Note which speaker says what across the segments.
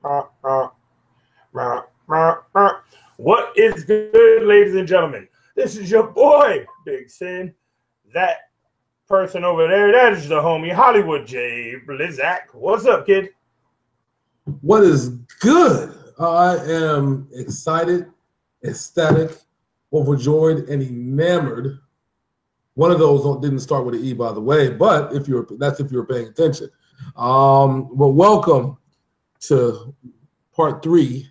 Speaker 1: What is good, ladies and gentlemen? This is your boy, Big Sin. That person over there, that is the homie, Hollywood J. Blizzak. What's up, kid?
Speaker 2: What is good? I am excited, ecstatic, overjoyed, and enamored. One of those didn't start with an E, by the way, but if you're paying attention. But welcome to part 3,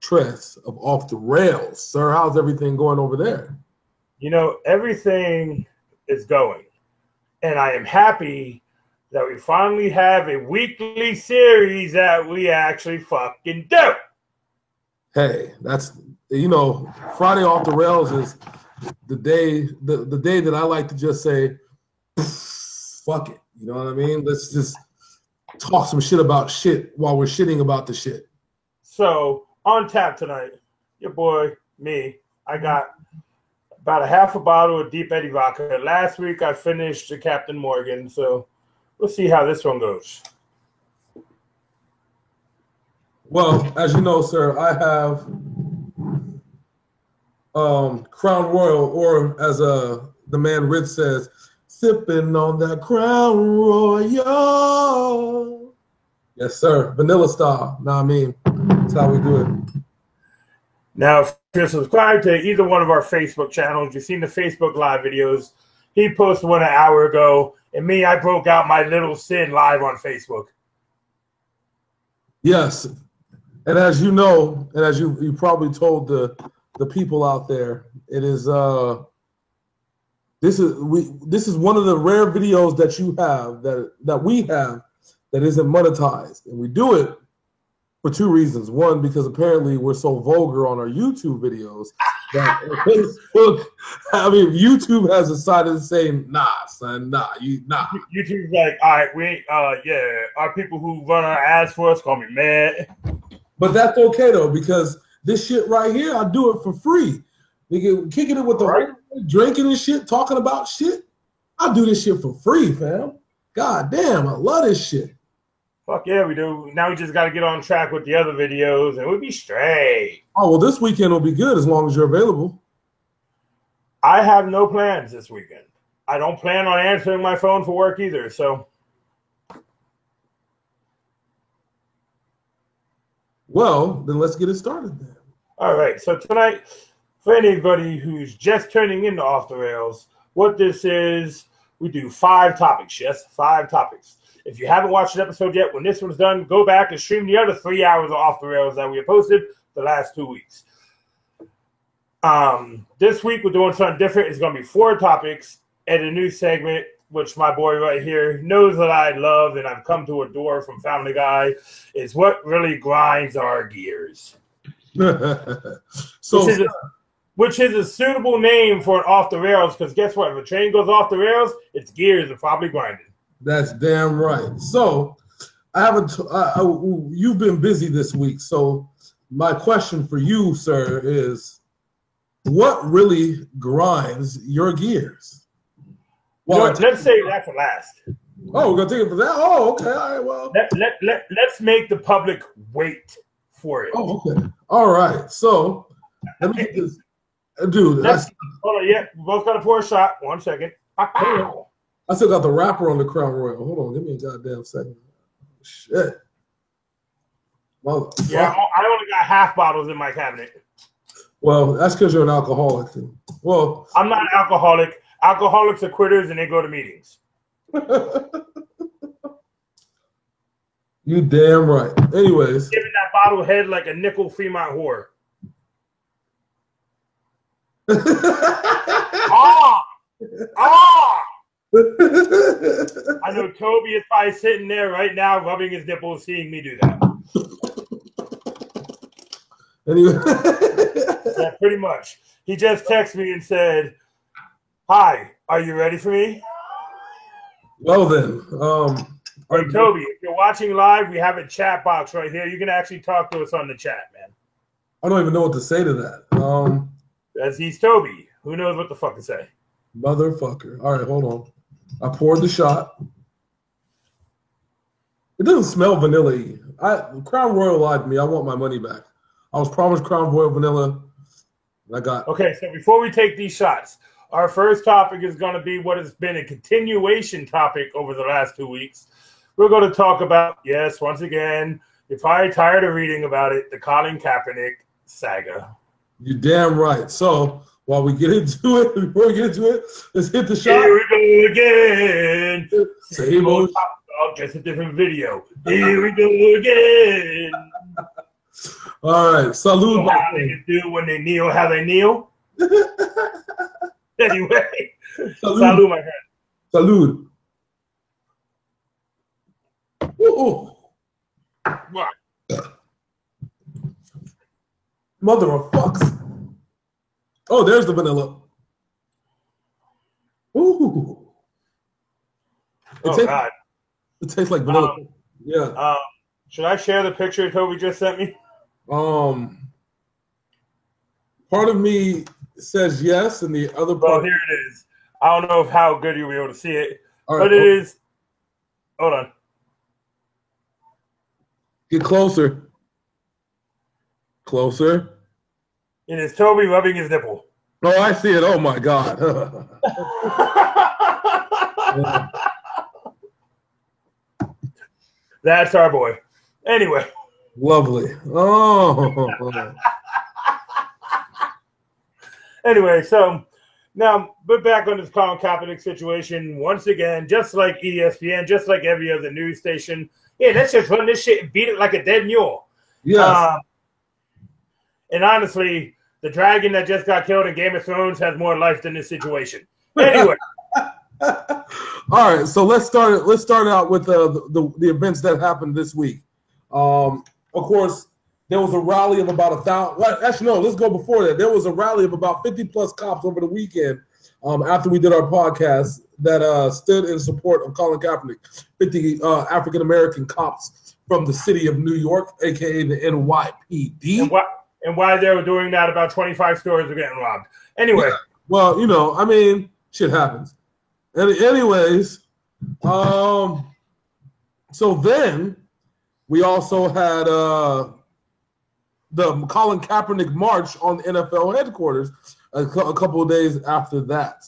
Speaker 2: Tress of Off the Rails. Sir, how's everything going over there?
Speaker 1: You know, everything is going, and I am happy that we finally have a weekly series that we actually fucking do.
Speaker 2: Hey, that's, you know, Friday Off the Rails is the day that I like to just say, fuck it. You know what I mean? Let's just talk some shit about shit while we're shitting about the shit.
Speaker 1: So, on tap tonight, your boy, me, I got about a half a bottle of Deep Eddy vodka. Last week I finished the Captain Morgan, so we'll see how this one goes.
Speaker 2: Well, as you know, sir, I have Crown Royal, or as the man Ritz says, sipping on that Crown Royal. Yes, sir. Vanilla style. Know what I mean? That's how we do it.
Speaker 1: Now, if you're subscribed to either one of our Facebook channels, you've seen the Facebook Live videos. He posted one an hour ago, and me, I broke out my little sin live on Facebook.
Speaker 2: Yes. And as you know, and as you probably told the people out there, it is this is one of the rare videos that you have that we have that isn't monetized, and we do it for 2 reasons. One, because apparently we're so vulgar on our YouTube videos that Facebook, I mean, YouTube has decided to say, nah, son, nah.
Speaker 1: YouTube's like, all right, we ain't, yeah, our people who run our ads for us call me mad.
Speaker 2: But that's okay though, because this shit right here, I do it for free. Nigga, kicking it with the
Speaker 1: right.
Speaker 2: Drinking and shit, talking about shit. I do this shit for free, fam. God damn, I love this shit.
Speaker 1: Fuck yeah, we do. Now we just got to get on track with the other videos, and we'll be straight.
Speaker 2: Oh, well, this weekend will be good as long as you're available.
Speaker 1: I have no plans this weekend. I don't plan on answering my phone for work either, so.
Speaker 2: Well, then let's get it started then.
Speaker 1: All right, so tonight, for anybody who's just turning into Off the Rails, what this is, we do 5 topics, yes, 5 topics. If you haven't watched an episode yet, when this one's done, go back and stream the other 3 hours of Off the Rails that we have posted the last 2 weeks. This week we're doing something different. It's going to be 4 topics and a new segment, which my boy right here knows that I love and I've come to adore from Family Guy, is what really grinds our gears. Which is a suitable name for an Off the Rails, because guess what? If a train goes off the rails, its gears are probably grinding.
Speaker 2: That's damn right. So, I haven't. You've been busy this week, so my question for you, sir, is what really grinds your gears?
Speaker 1: Well, let's say that for last.
Speaker 2: Oh, we're gonna take it for that. Oh, okay. All right. Well,
Speaker 1: let's make the public wait for it.
Speaker 2: Oh, okay. All right. So, let me get this, dude.
Speaker 1: Hold on. Yeah, we both got to pour a shot. 1 second.
Speaker 2: I still got the wrapper on the Crown Royal. Hold on, give me a goddamn second. Shit.
Speaker 1: Yeah, I only got half bottles in my cabinet.
Speaker 2: Well, that's because you're an alcoholic. Well,
Speaker 1: I'm not an alcoholic. Alcoholics are quitters and they go to meetings.
Speaker 2: You damn right. Anyways.
Speaker 1: Giving that bottle head like a nickel Fremont whore. I know Toby is probably sitting there right now rubbing his nipples seeing me do that.
Speaker 2: Anyway.
Speaker 1: Yeah, pretty much. He just texted me and said, "Hi, are you ready for me?"
Speaker 2: Well then.
Speaker 1: Hey, Toby, if you're watching live, we have a chat box right here. You can actually talk to us on the chat, man.
Speaker 2: I don't even know what to say to that.
Speaker 1: As he's Toby. Who knows what the fuck to say?
Speaker 2: Motherfucker. All right, hold on. I poured the shot. It doesn't smell vanilla-y. Crown Royal lied to me. I want my money back. I was promised Crown Royal vanilla. And I got.
Speaker 1: Okay, so before we take these shots, our first topic is going to be what has been a continuation topic over the last 2 weeks. We're going to talk about, yes, once again, you're probably tired of reading about it, the Colin Kaepernick saga.
Speaker 2: You're damn right. So while we get into it, before we get into it, let's hit the shot.
Speaker 1: Here we go again.
Speaker 2: Same old
Speaker 1: top dog, just a different video. Here we go again.
Speaker 2: All right, salute.
Speaker 1: So how they do when they kneel, how they kneel. Anyway, salute, my friend.
Speaker 2: Salute. Ooh.
Speaker 1: What?
Speaker 2: Mother of fucks. Oh, there's the vanilla. Ooh.
Speaker 1: God.
Speaker 2: It tastes like vanilla. Yeah.
Speaker 1: Should I share the picture Toby just sent me?
Speaker 2: Part of me says yes, and the other part.
Speaker 1: Well, here it is. I don't know how good you'll be able to see it,
Speaker 2: All
Speaker 1: but
Speaker 2: right,
Speaker 1: it is. Hold on.
Speaker 2: Get closer. Closer.
Speaker 1: It is Toby rubbing his nipple.
Speaker 2: Oh, I see it. Oh my God.
Speaker 1: That's our boy. Anyway.
Speaker 2: Lovely. Oh.
Speaker 1: Anyway, so now we're back on this Colin Kaepernick situation once again, just like ESPN, just like every other news station. Yeah, let's just run this shit and beat it like a dead mule.
Speaker 2: Yes.
Speaker 1: And honestly, the dragon that just got killed in Game of Thrones has more life than this situation. Anyway.
Speaker 2: All right, so let's start out with the events that happened this week. Of course, there was a rally of about 1,000. Well, actually, no, let's go before that. There was a rally of about 50-plus cops over the weekend after we did our podcast that stood in support of Colin Kaepernick. 50 African-American cops from the city of New York, a.k.a. the NYPD.
Speaker 1: And while they were doing that, about 25 stores were getting robbed. Anyway.
Speaker 2: Yeah. Well, I mean, shit happens. Anyways, so then we also had the Colin Kaepernick march on the NFL headquarters a couple of days after that.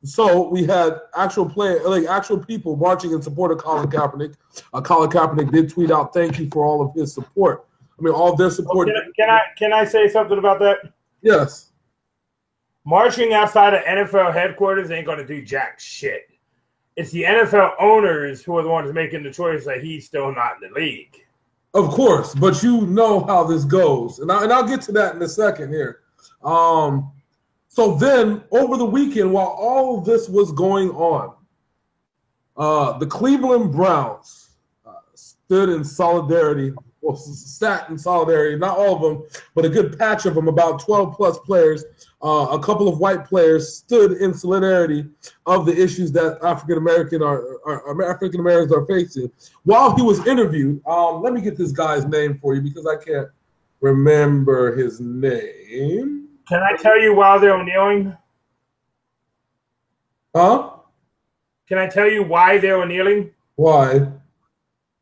Speaker 2: So we had actual people marching in support of Colin Kaepernick. Colin Kaepernick did tweet out, "Thank you for all of his support." I mean, all of their support.
Speaker 1: Can I say something about that?
Speaker 2: Yes.
Speaker 1: Marching outside of NFL headquarters ain't going to do jack shit. It's the NFL owners who are the ones making the choice that he's still not in the league.
Speaker 2: Of course, but you know how this goes, and I'll get to that in a second here. So then, over the weekend, while all of this was going on, the Cleveland Browns stood in solidarity. Well, sat in solidarity, not all of them, but a good patch of them, about 12-plus players, a couple of white players stood in solidarity of the issues that African Americans are facing. While he was interviewed, let me get this guy's name for you because I can't remember his name.
Speaker 1: Can I tell you while they were kneeling?
Speaker 2: Huh?
Speaker 1: Can I tell you why they were kneeling?
Speaker 2: Why?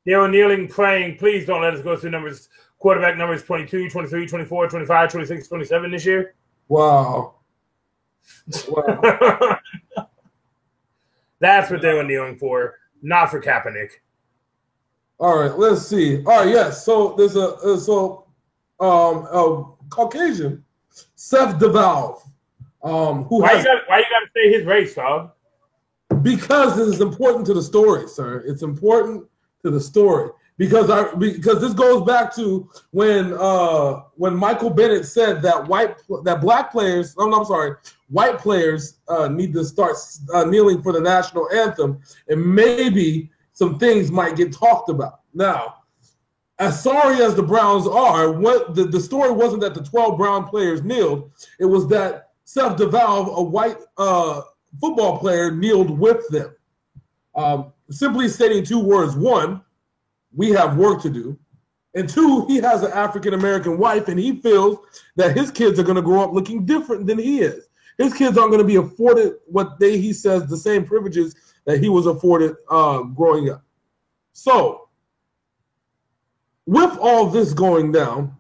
Speaker 1: They were kneeling, praying, please don't let us go through numbers, quarterback numbers 22, 23, 24, 25, 26, 27 this year.
Speaker 2: Wow.
Speaker 1: That's what they were kneeling for, not for Kaepernick.
Speaker 2: All right, let's see. All right, yes. So there's a Caucasian, Seth DeValve,
Speaker 1: why you gotta say his race, dog?
Speaker 2: Because it is important to the story, sir. It's important to the story because this goes back to when Michael Bennett said that white players need to start kneeling for the national anthem, and maybe some things might get talked about. Now, as sorry as the Browns are, what the story wasn't that the 12 Brown players kneeled; it was that Seth DeValve, a white football player, kneeled with them. Simply stating two words: one, we have work to do, and two, he has an African-American wife, and he feels that his kids are going to grow up looking different than he is. His kids aren't going to be afforded he says, the same privileges that he was afforded growing up. So, with all this going down,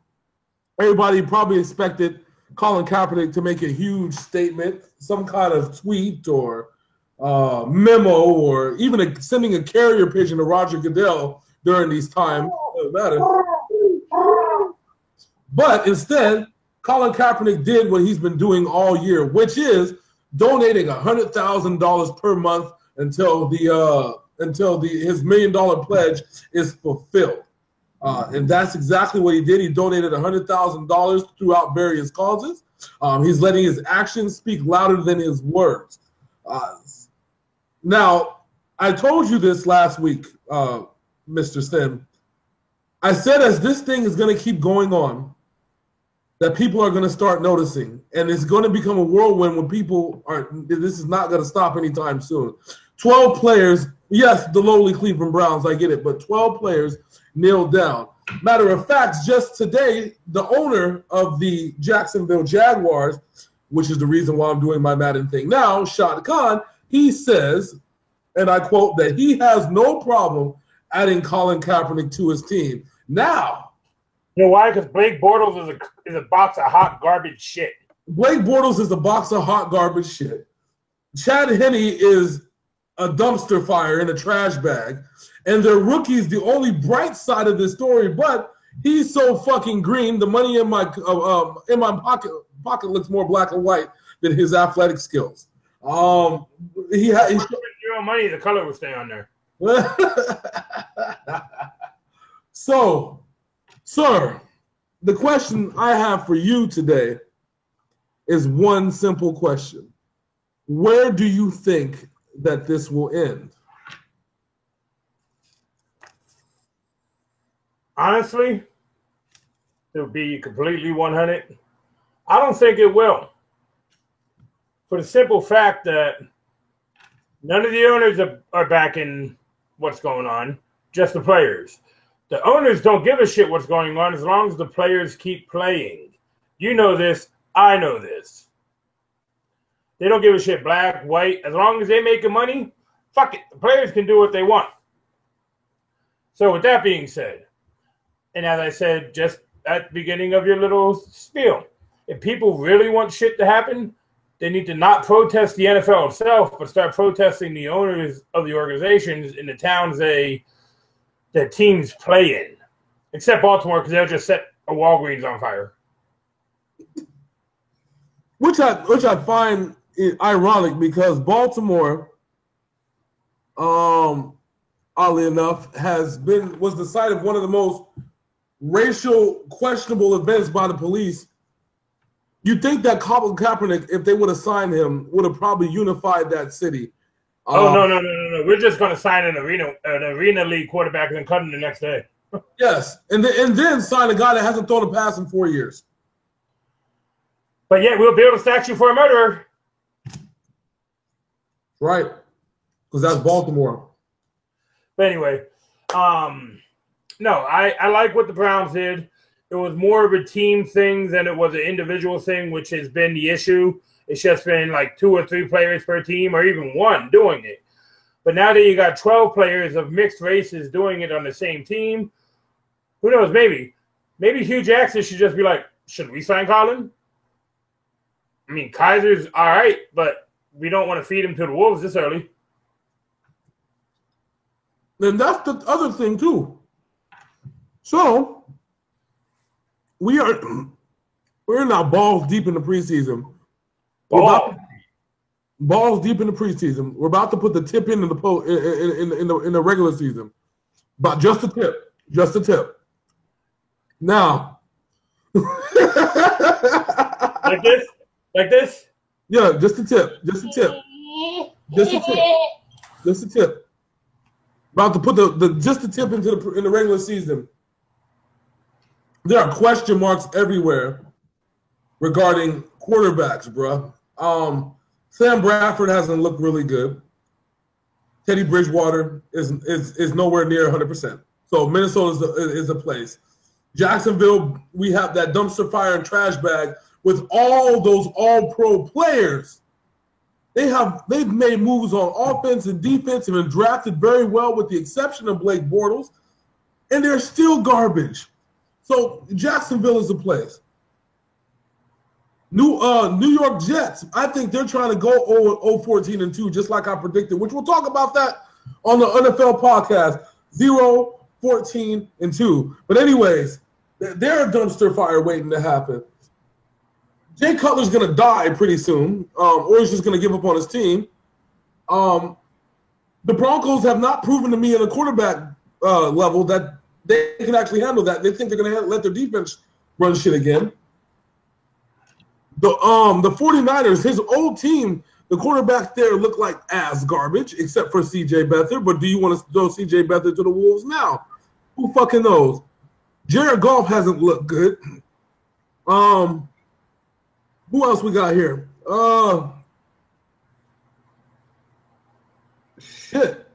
Speaker 2: everybody probably expected Colin Kaepernick to make a huge statement, some kind of tweet or memo, or even sending a carrier pigeon to Roger Goodell during these times. But instead, Colin Kaepernick did what he's been doing all year, which is donating $100,000 per month until his $1 million pledge is fulfilled. And that's exactly what he did. He donated $100,000 throughout various causes. He's letting his actions speak louder than his words. Now, I told you this last week, Mr. Sim. I said as this thing is going to keep going on, that people are going to start noticing. And it's going to become a whirlwind when people are – this is not going to stop anytime soon. 12 players – yes, the lowly Cleveland Browns, I get it, but 12 players kneeled down. Matter of fact, just today, the owner of the Jacksonville Jaguars, which is the reason why I'm doing my Madden thing now, Shad Khan, he says, and I quote, that he has no problem adding Colin Kaepernick to his team. Now,
Speaker 1: you know why? Because Blake Bortles is a box of hot garbage shit.
Speaker 2: Blake Bortles is a box of hot garbage shit. Chad Henne is a dumpster fire in a trash bag. And their rookie's the only bright side of this story, but he's so fucking green. The money in my pocket looks more black and white than his athletic skills. He had
Speaker 1: your own money. The color would stay on there.
Speaker 2: So, sir, the question I have for you today is one simple question: where do you think that this will end?
Speaker 1: Honestly, to be completely 100, I don't think it will. For the simple fact that none of the owners are backing what's going on, just the players. The owners don't give a shit what's going on as long as the players keep playing. You know this. I know this. They don't give a shit black, white. As long as they're making money, fuck it. The players can do what they want. So with that being said, and as I said just at the beginning of your little spiel, if people really want shit to happen, they need to not protest the NFL itself, but start protesting the owners of the organizations in the towns their teams play in. Except Baltimore, because they'll just set a Walgreens on fire.
Speaker 2: Which I find ironic, because Baltimore, oddly enough, was the site of one of the most racial questionable events by the police. You'd think that Colin Kaepernick, if they would have signed him, would have probably unified that city.
Speaker 1: No. We're just going to sign an arena league quarterback and then cut him the next day.
Speaker 2: Yes, and then sign a guy that hasn't thrown a pass in 4 years.
Speaker 1: But yet we'll build a statue for a murderer.
Speaker 2: Right, because that's Baltimore.
Speaker 1: But anyway, no, I like what the Browns did. It was more of a team thing than it was an individual thing, which has been the issue. It's just been like 2 or 3 players per team, or even one doing it. But now that you got 12 players of mixed races doing it on the same team, who knows? Maybe Hugh Jackson should just be like, should we sign Colin? I mean, Kaiser's all right, but we don't want to feed him to the wolves this early.
Speaker 2: And that's the other thing too. So we're now balls deep in the preseason. Balls deep in the preseason. We're about to put the tip in the regular season, but just a tip. Now,
Speaker 1: like this.
Speaker 2: Yeah, just a tip. About to put just a tip into the regular season. There are question marks everywhere regarding quarterbacks, bruh. Sam Bradford hasn't looked really good. Teddy Bridgewater is nowhere near 100%. So Minnesota is a place. Jacksonville, we have that dumpster fire and trash bag with all those all-pro players They've made moves on offense and defense and been drafted very well with the exception of Blake Bortles, and they're still garbage. So Jacksonville is the place. New York Jets, I think they're trying to go 0-14-2, just like I predicted, which we'll talk about that on the NFL podcast, 0-14-2. But anyways, they're a dumpster fire waiting to happen. Jay Cutler's going to die pretty soon, or he's just going to give up on his team. The Broncos have not proven to me at a quarterback level that they can actually handle that. They think they're going to let their defense run shit again. The 49ers, his old team, the quarterbacks there look like ass garbage, except for C.J. Beathard. But do you want to throw C.J. Beathard to the Wolves now? Who fucking knows? Jared Goff hasn't looked good. Who else we got here? Shit.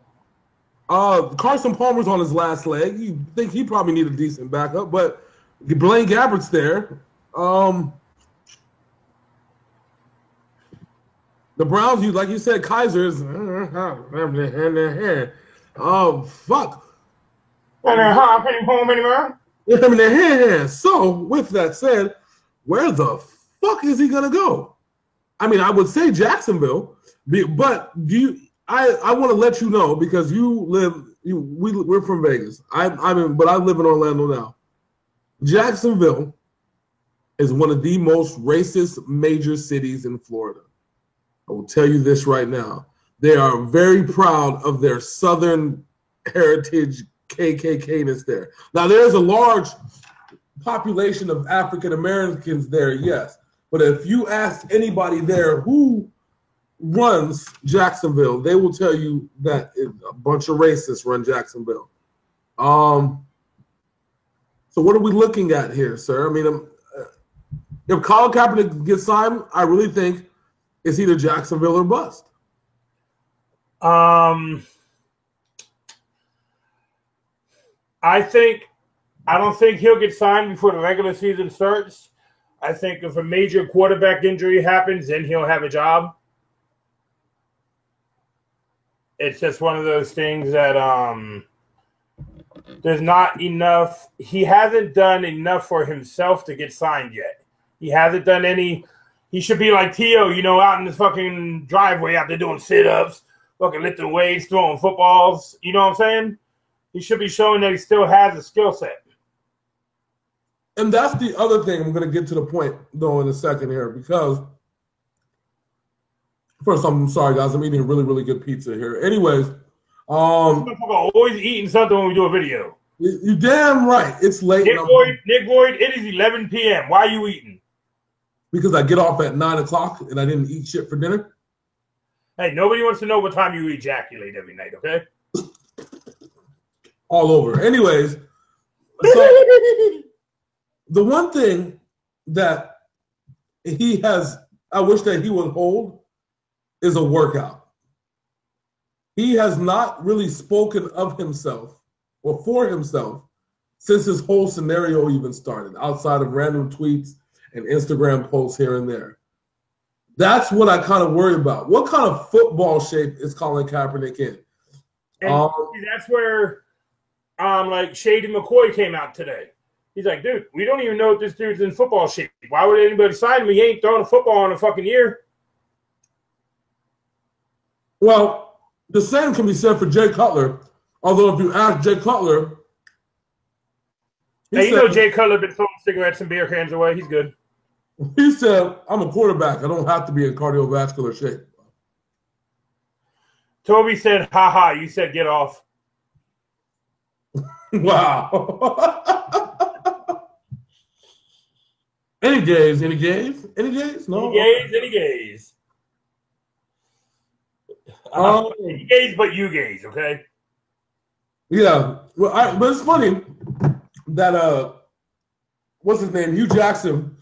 Speaker 2: Carson Palmer's on his last leg. You think he probably need a decent backup, but Blaine Gabbert's there. The Browns, like you said, Kaiser's. Oh, fuck. So, with that said, where the fuck is he going to go? I mean, I would say Jacksonville, but I want to let you know because we're from Vegas. But I live in Orlando now. Jacksonville is one of the most racist major cities in Florida. I will tell you this right now. They are very proud of their Southern heritage KKK-ness there. Now, there's a large population of African Americans there, yes. But if you ask anybody there who runs Jacksonville, they will tell you that a bunch of racists run Jacksonville. So what are we looking at here, sir? I mean, if Colin Kaepernick gets signed, I really think it's either Jacksonville or bust.
Speaker 1: I don't think he'll get signed before the regular season starts. I think if a major quarterback injury happens, then he'll have a job. It's just one of those things that there's not enough. He hasn't done enough for himself to get signed yet. He hasn't done any. He should be like T.O., out in the fucking driveway out there doing sit-ups, fucking lifting weights, throwing footballs. You know what I'm saying? He should be showing that he still has a skill set.
Speaker 2: And that's the other thing I'm going to get to the point, though, in a second here, because first, I'm sorry, guys. I'm eating really, really good pizza here. Anyways.
Speaker 1: Always eating something when we do a video.
Speaker 2: You're damn right. It's late.
Speaker 1: Nick Boyd, it is 11 p.m. Why are you eating?
Speaker 2: Because I get off at 9 o'clock and I didn't eat shit for dinner.
Speaker 1: Hey, nobody wants to know what time you ejaculate every night, okay?
Speaker 2: All over. Anyways, so the one thing that I wish that he would hold is a workout. He has not really spoken of himself or for himself since this whole scenario even started, outside of random tweets and Instagram posts here and there. That's what I kind of worry about. What kind of football shape is Colin Kaepernick in?
Speaker 1: And that's where Shady McCoy came out today. He's like, dude, we don't even know if this dude's in football shape. Why would anybody sign him? He ain't throwing a football in a fucking year.
Speaker 2: Well, the same can be said for Jay Cutler. Although if you ask Jay Cutler,
Speaker 1: Jay Cutler been throwing cigarettes and beer cans away. He's good.
Speaker 2: He said, I'm a quarterback. I don't have to be in cardiovascular shape.
Speaker 1: Toby said, ha, you said get off.
Speaker 2: Wow. Any gays? No.
Speaker 1: Any gays. Any gays, but you gays, okay?
Speaker 2: Yeah. Well, but it's funny that what's his name? Hugh Jackson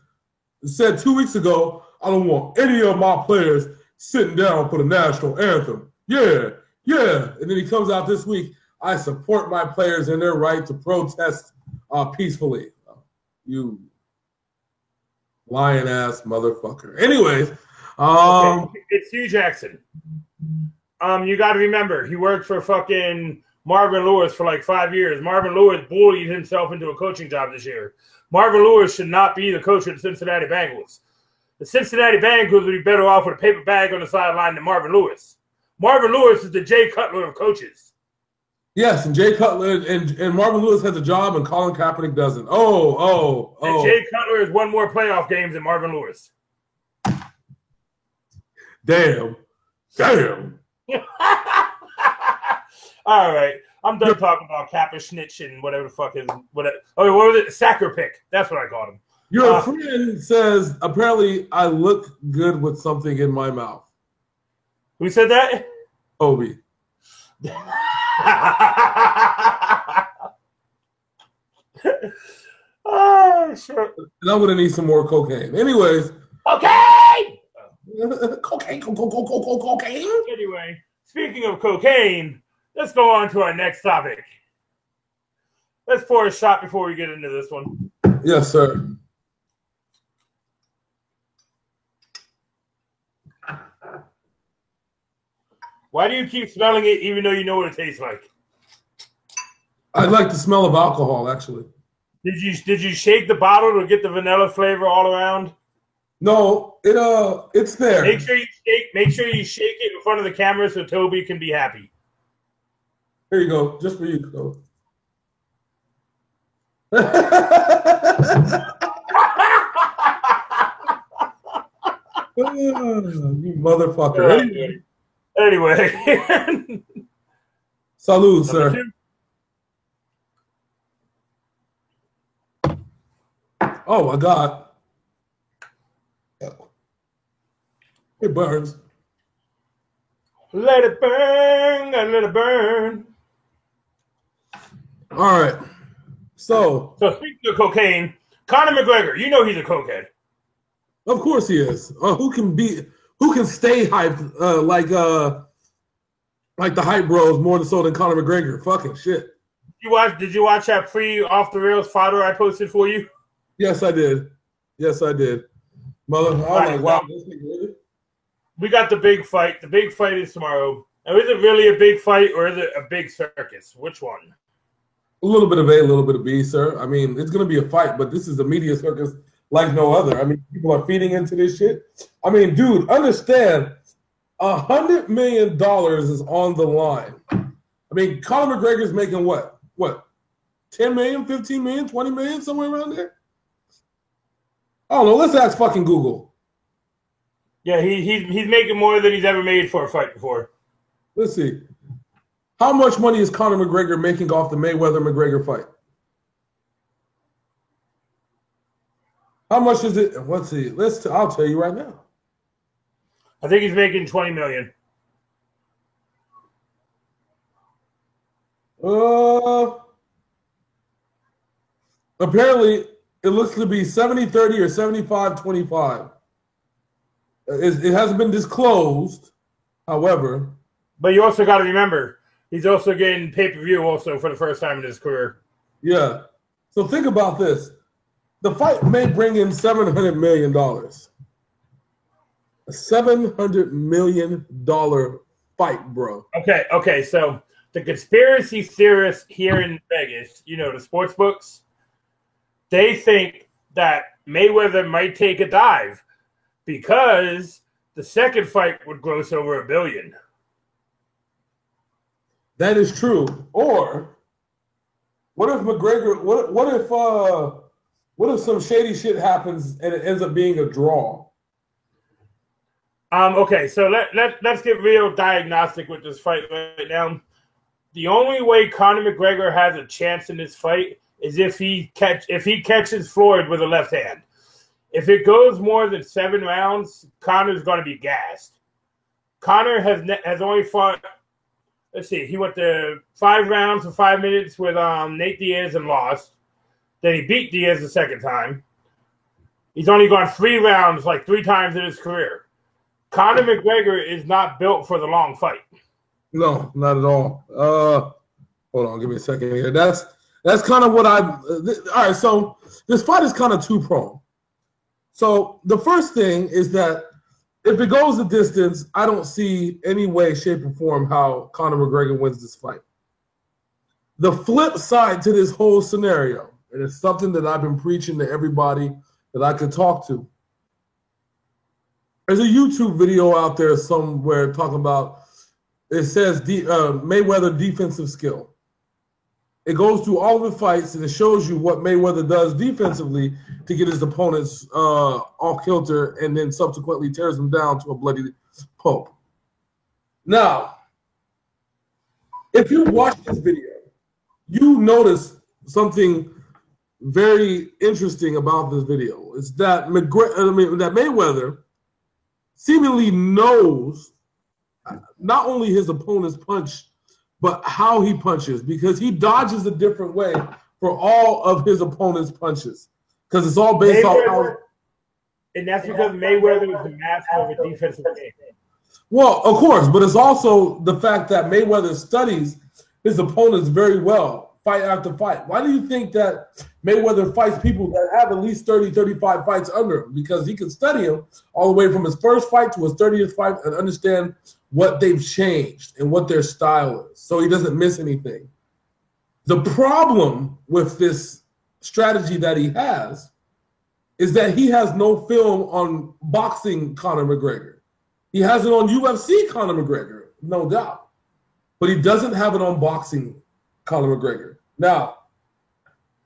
Speaker 2: said 2 weeks ago, I don't want any of my players sitting down for the national anthem. Yeah. And then he comes out this week, I support my players in their right to protest peacefully. You lying ass motherfucker. Anyways,
Speaker 1: Okay, it's Hugh Jackson. You got to remember, he worked for fucking Marvin Lewis for like 5 years. Marvin Lewis bullied himself into a coaching job this year. Marvin Lewis should not be the coach of the Cincinnati Bengals. The Cincinnati Bengals would be better off with a paper bag on the sideline than Marvin Lewis. Marvin Lewis is the Jay Cutler of coaches.
Speaker 2: Yes, and Jay Cutler and Marvin Lewis has a job and Colin Kaepernick doesn't.
Speaker 1: And Jay Cutler has won more playoff games than Marvin Lewis.
Speaker 2: Damn.
Speaker 1: All right. I'm done talking about Kappa Snitch and whatever the fuck is whatever. Oh, what was it? Sacker pick. That's what I called him.
Speaker 2: Your friend says apparently I look good with something in my mouth.
Speaker 1: Who said that?
Speaker 2: Obi.
Speaker 1: Oh, sure.
Speaker 2: And I'm gonna need some more cocaine. Anyways.
Speaker 1: Okay.
Speaker 2: Cocaine.
Speaker 1: Anyway, speaking of cocaine, let's go on to our next topic. Let's pour a shot before we get into this one.
Speaker 2: Yes, sir.
Speaker 1: Why do you keep smelling it even though you know what it tastes like?
Speaker 2: I like the smell of alcohol, actually.
Speaker 1: Did you shake the bottle to get the vanilla flavor all around?
Speaker 2: No, it's there.
Speaker 1: Make sure you shake it in front of the camera so Toby can be happy.
Speaker 2: Here you go, just for you, Toby. You motherfucker.
Speaker 1: Anyway.
Speaker 2: Salud, sir. Oh my God. It burns.
Speaker 1: Let it burn, let it burn.
Speaker 2: All right. So
Speaker 1: speaking of cocaine, Conor McGregor, you know he's a cokehead.
Speaker 2: Of course he is. Who can stay hyped like the hype bros more so than Conor McGregor? Fucking shit.
Speaker 1: Did you watch that free off the rails fodder I posted for you?
Speaker 2: Yes, I did. Mother, I'm like, wow, this thing really?
Speaker 1: We got the big fight. The big fight is tomorrow. Now, is it really a big fight or is it a big circus? Which one?
Speaker 2: A little bit of A, a little bit of B, sir. I mean, it's going to be a fight, but this is a media circus like no other. I mean, people are feeding into this shit. I mean, dude, understand, $100 million is on the line. I mean, Conor McGregor's making what? 10 million, 15 million, 20 million, somewhere around there? I don't know. Let's ask fucking Google.
Speaker 1: Yeah, he's making more than he's ever made for a fight before.
Speaker 2: Let's see. How much money is Conor McGregor making off the Mayweather-McGregor fight? How much is it? Let's see. I'll tell you right now.
Speaker 1: I think he's making $20 million.
Speaker 2: Apparently, it looks to be 70-30 or 75-25. It hasn't been disclosed, however.
Speaker 1: But you also got to remember, he's also getting pay-per-view also for the first time in his career.
Speaker 2: Yeah. So think about this. The fight may bring in $700 million. A $700 million fight, bro.
Speaker 1: Okay. So the conspiracy theorists here in Vegas, the sports books, they think that Mayweather might take a dive because the second fight would gross over $1 billion.
Speaker 2: That is true. Or what if McGregor? What if some shady shit happens and it ends up being a draw?
Speaker 1: Okay, so let's get real diagnostic with this fight right now. The only way Conor McGregor has a chance in this fight is if he catches Floyd with a left hand. If it goes more than 7 rounds, Conor's going to be gassed. Conor has only fought. Let's see. He went to 5 rounds for 5 minutes with Nate Diaz and lost. Then he beat Diaz the second time. He's only gone 3 rounds like 3 times in his career. Conor McGregor is not built for the long fight.
Speaker 2: No, not at all. Hold on, give me a second here. That's kind of what all right, so this fight is kind of two-pronged. So the first thing is that if it goes the distance, I don't see any way, shape, or form how Conor McGregor wins this fight. The flip side to this whole scenario, and it's something that I've been preaching to everybody that I could talk to. There's a YouTube video out there somewhere talking about, it says Mayweather defensive skill. It goes through all of the fights and it shows you what Mayweather does defensively to get his opponents off kilter and then subsequently tears them down to a bloody pulp. Now, if you watch this video, you notice something very interesting about this video. It's that Mayweather seemingly knows not only his opponent's punch, but how he punches, because he dodges a different way for all of his opponent's punches, because it's all based on how.
Speaker 1: And that's because Mayweather is the master of a defensive game.
Speaker 2: Well, of course, but it's also the fact that Mayweather studies his opponents very well, fight after fight. Why do you think that Mayweather fights people that have at least 30, 35 fights under him? Because he can study him all the way from his first fight to his 30th fight and understand what they've changed and what their style is, so he doesn't miss anything. The problem with this strategy that he has is that he has no film on boxing Conor McGregor. He has it on UFC Conor McGregor, no doubt, but he doesn't have it on boxing Conor McGregor. Now,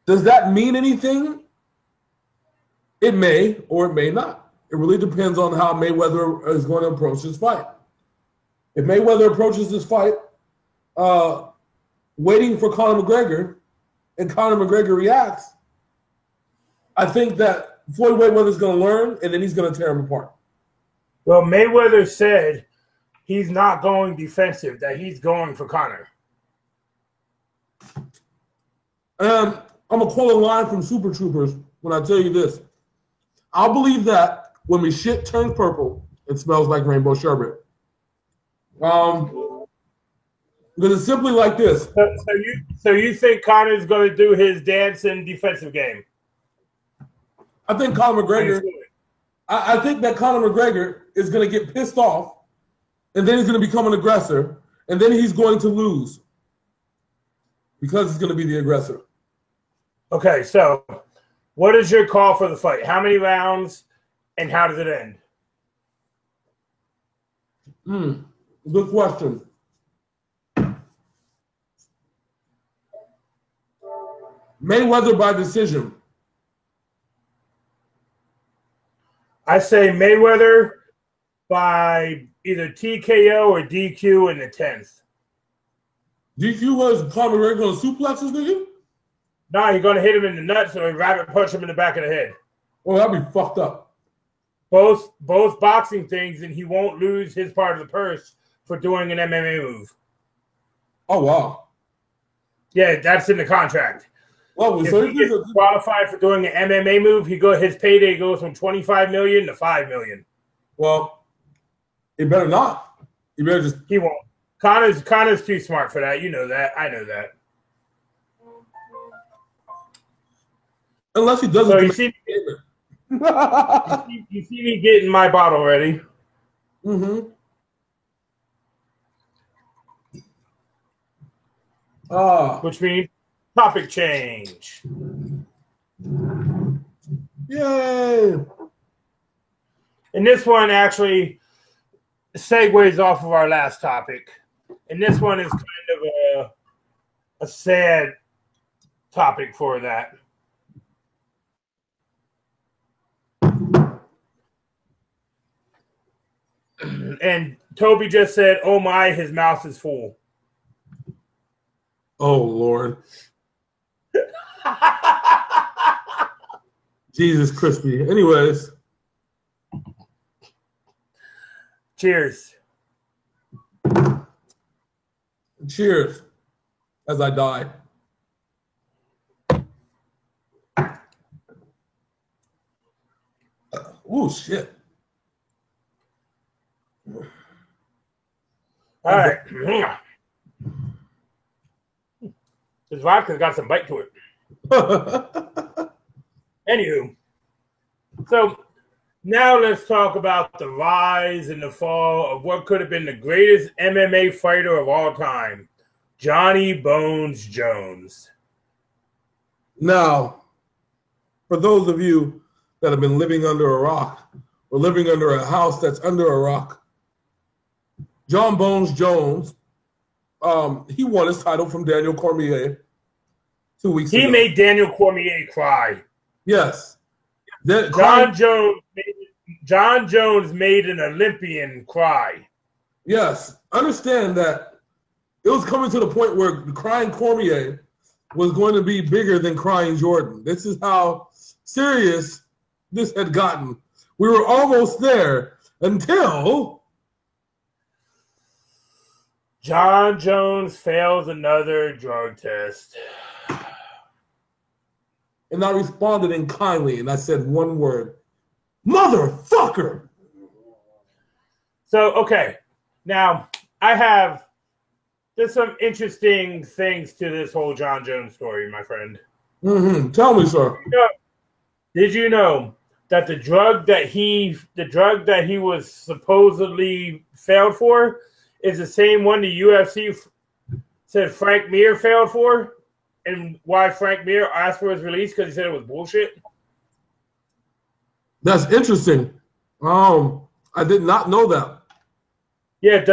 Speaker 2: does that mean anything? It may or it may not. It really depends on how Mayweather is going to approach this fight. If Mayweather approaches this fight waiting for Conor McGregor and Conor McGregor reacts, I think that Floyd Mayweather is going to learn and then he's going to tear him apart.
Speaker 1: Well, Mayweather said he's not going defensive, that he's going for Conor.
Speaker 2: I'm going to quote a line from Super Troopers when I tell you this. I'll believe that when my shit turns purple, it smells like rainbow sherbet. Because it's simply like this.
Speaker 1: So you think Conor's going to do his dance and defensive game?
Speaker 2: I think Conor McGregor. I think that Conor McGregor is going to get pissed off, and then he's going to become an aggressor, and then he's going to lose because he's going to be the aggressor.
Speaker 1: Okay, so what is your call for the fight? How many rounds, and how does it end?
Speaker 2: Good question. Mayweather by decision.
Speaker 1: I say Mayweather by either TKO or DQ in the 10th.
Speaker 2: DQ was Conor McGregor going to suplex this nigga?
Speaker 1: No, you're going to hit him in the nuts or rabbit punch him in the back of the head.
Speaker 2: Oh, that'd be fucked up.
Speaker 1: Both boxing things, and he won't lose his part of the purse for doing an MMA move.
Speaker 2: Oh, wow.
Speaker 1: Yeah, that's in the contract.
Speaker 2: Well,
Speaker 1: if
Speaker 2: so
Speaker 1: he gets qualified for doing an MMA move, his payday goes from $25 million to $5 million.
Speaker 2: Well, he better not. He better just.
Speaker 1: He won't. Conor's too smart for that. You know that. I know that.
Speaker 2: Unless he doesn't.
Speaker 1: So you see me getting my bottle ready.
Speaker 2: Mm-hmm.
Speaker 1: Which means topic change.
Speaker 2: Yay!
Speaker 1: And this one actually segues off of our last topic. And this one is kind of a sad topic for that. And Toby just said, "Oh my, his mouth is full."
Speaker 2: Oh Lord. Jesus crispy. Anyways.
Speaker 1: Cheers.
Speaker 2: Cheers. As I die. Oh shit.
Speaker 1: All right. This vodka's got some bite to it. Anywho, so Now let's talk about the rise and the fall of what could have been the greatest MMA fighter of all time, Johnny Bones Jones.
Speaker 2: Now, for those of you that have been living under a rock or living under a house that's under a rock, John Bones Jones, he won his title from Daniel Cormier 2 weeks ago.
Speaker 1: He made Daniel Cormier cry.
Speaker 2: Yes.
Speaker 1: John Jones made an Olympian cry.
Speaker 2: Yes. Understand that it was coming to the point where crying Cormier was going to be bigger than crying Jordan. This is how serious this had gotten. We were almost there until
Speaker 1: John Jones fails another drug test.
Speaker 2: And I responded in kindly, and I said one word, motherfucker.
Speaker 1: So, okay. Now, there's some interesting things to this whole John Jones story, my friend.
Speaker 2: Mm-hmm. Tell me, sir.
Speaker 1: Did you know that the drug that he was supposedly failed for is the same one the UFC said Frank Mir failed for? And why Frank Mir asked for his release? Because he said it was bullshit?
Speaker 2: That's interesting. I did not know that.
Speaker 1: Yeah,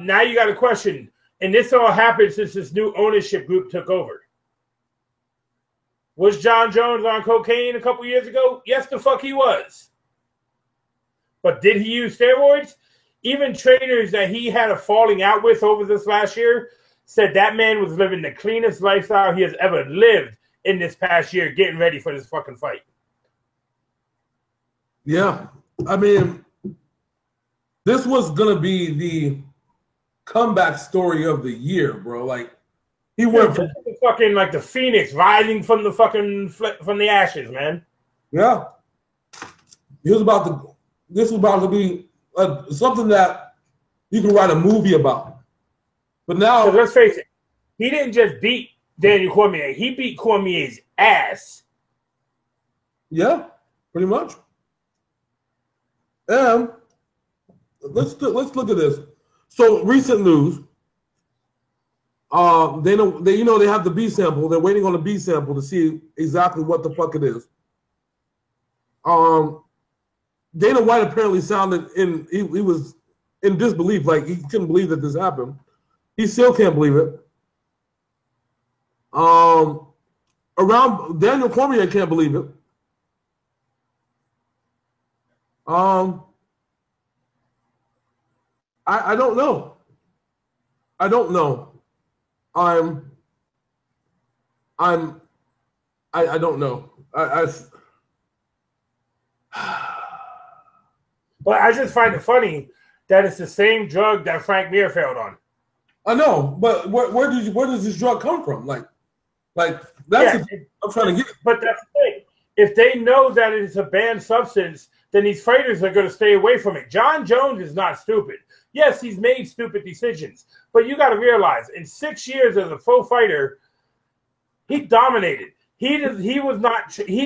Speaker 1: now you got a question. And this all happened since this new ownership group took over. Was John Jones on cocaine a couple years ago? Yes, the fuck he was. But did he use steroids? Even trainers that he had a falling out with over this last year said that man was living the cleanest lifestyle he has ever lived in this past year, getting ready for this fucking fight.
Speaker 2: Yeah. I mean, this was going to be the comeback story of the year, bro. Like, he went from
Speaker 1: fucking like the phoenix rising from the ashes, man.
Speaker 2: Yeah. This was about to be something that you can write a movie about. But now,
Speaker 1: let's face it, he didn't just beat Daniel Cormier. He beat Cormier's ass.
Speaker 2: Yeah, pretty much. And let's look at this. So recent news. They have the B sample. They're waiting on the B sample to see exactly what the fuck it is. Dana White apparently sounded he was in disbelief, like he couldn't believe that this happened. He still can't believe it. Around Daniel Cormier can't believe it. I don't know. I don't know. I don't know.
Speaker 1: But I just find it funny that it's the same drug that Frank Mir failed on.
Speaker 2: I know, but where does this drug come from? Like that's I'm trying to get.
Speaker 1: But that's the thing. If they know that it's a banned substance, then these fighters are going to stay away from it. John Jones is not stupid. Yes, he's made stupid decisions, but you got to realize, in 6 years as a pro fighter, he dominated. He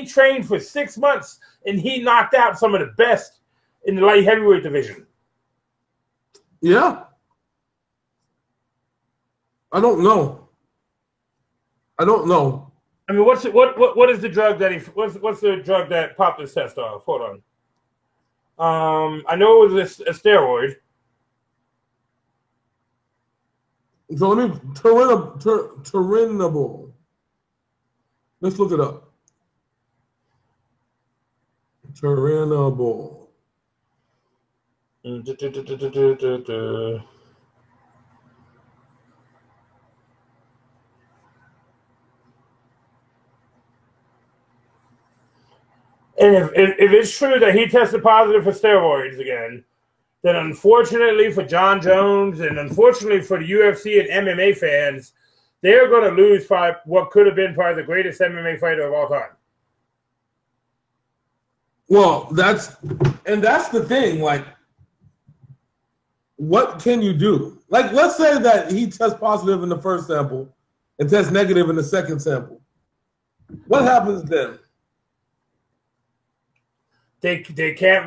Speaker 1: trained for 6 months, and he knocked out some of the best in the light heavyweight division.
Speaker 2: Yeah. I don't know. I mean,
Speaker 1: what is the drug that what's the drug that popped his test off? Hold on. I know it was a steroid.
Speaker 2: So let me Turinabol. Let's look it up. Turinabol.
Speaker 1: And if it's true that he tested positive for steroids again, then unfortunately for John Jones and unfortunately for the UFC and MMA fans, they're going to lose by what could have been probably the greatest MMA fighter of all time.
Speaker 2: Well, that's the thing. Like, what can you do? Like, let's say that he tests positive in the first sample and tests negative in the second sample. What happens then?
Speaker 1: they can't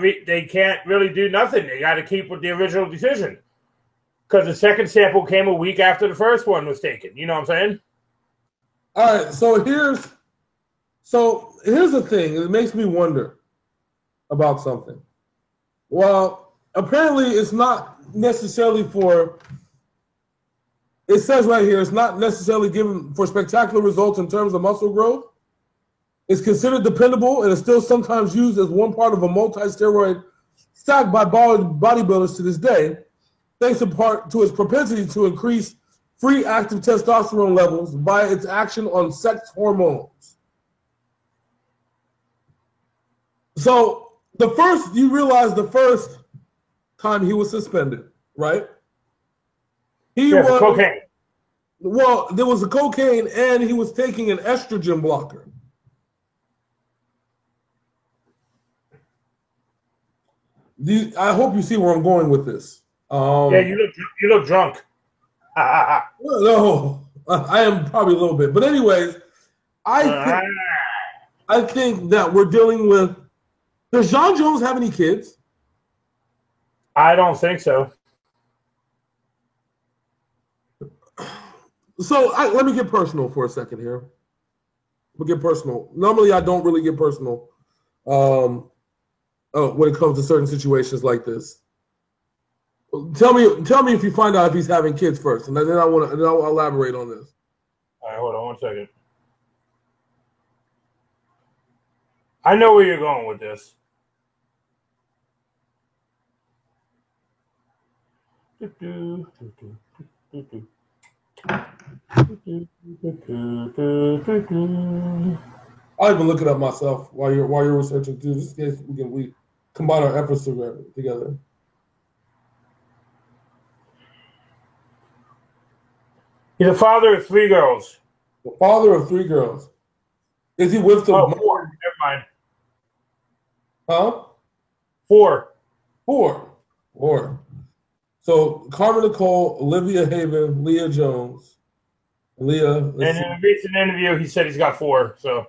Speaker 1: really do nothing. They got to keep with the original decision because the second sample came a week after the first one was taken. You know what I'm saying?
Speaker 2: All right. So here's the thing. It makes me wonder about something. Well, apparently it's not necessarily for. It says right here, it's not necessarily given for spectacular results in terms of muscle growth. It's considered dependable and is still sometimes used as one part of a multi-steroid stack by bodybuilders to this day, thanks in part to its propensity to increase free active testosterone levels by its action on sex hormones. So you realize the first time he was suspended, right? He was
Speaker 1: cocaine.
Speaker 2: Well, there was a cocaine, and he was taking an estrogen blocker. I hope you see where I'm going with this.
Speaker 1: Yeah, you look drunk.
Speaker 2: No, I am probably a little bit, but anyways, I think that we're dealing with. Does Jon Jones have any kids?
Speaker 1: I don't think so.
Speaker 2: So let me get personal for a second here. We'll get personal. Normally, I don't really get personal when it comes to certain situations like this. Tell me if you find out if he's having kids first, and then I'll elaborate on this.
Speaker 1: All right, hold on 1 second. I know where you're going with this.
Speaker 2: I'll even look it up myself while you're researching too. Just in case we combine our efforts together.
Speaker 1: He's the father of 3 girls.
Speaker 2: The father of 3 girls. Is he with the?
Speaker 1: Oh, 4. Never mind.
Speaker 2: Huh?
Speaker 1: 4.
Speaker 2: 4. So Carmen Nicole, Olivia Haven, Leah Jones. Leah.
Speaker 1: And in a recent interview, he said he's got 4. So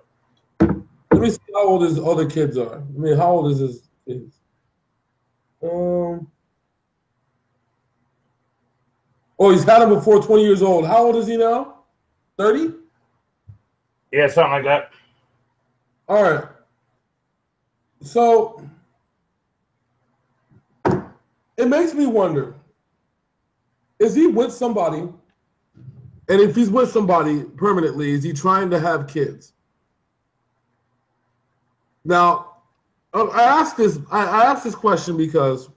Speaker 2: let me see how old his other kids are. I mean, how old is his kids? Oh, he's had him before 20 years old. How old is he now? 30?
Speaker 1: Yeah, something like that.
Speaker 2: All right. So it makes me wonder, is he with somebody? And if he's with somebody permanently, is he trying to have kids? Now, I asked this question because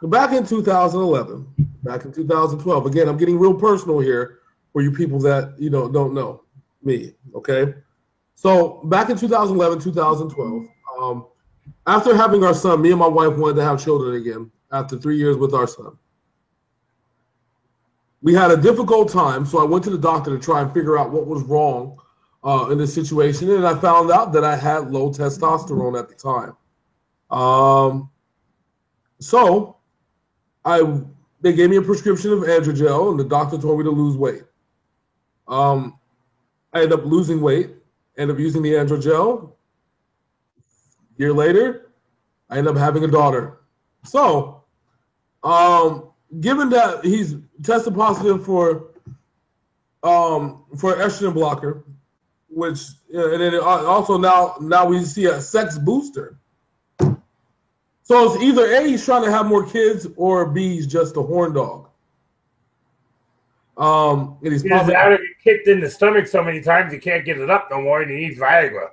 Speaker 2: back in 2011, back in 2012, again, I'm getting real personal here for you people that don't know me, okay? So back in 2011, 2012, after having our son, me and my wife wanted to have children again after 3 years with our son. We had a difficult time, so I went to the doctor to try and figure out what was wrong in this situation, and I found out that I had low testosterone at the time. So they gave me a prescription of Androgel, and the doctor told me to lose weight. I ended up losing weight, ended up using the Androgel. A year later, I ended up having a daughter. So, given that he's tested positive for estrogen blocker, which and then also now we see a sex booster. So it's either A, he's trying to have more kids, or B, he's just a horn dog. And he's
Speaker 1: probably out of it kicked in the stomach so many times he can't get it up no more, and he needs Viagra.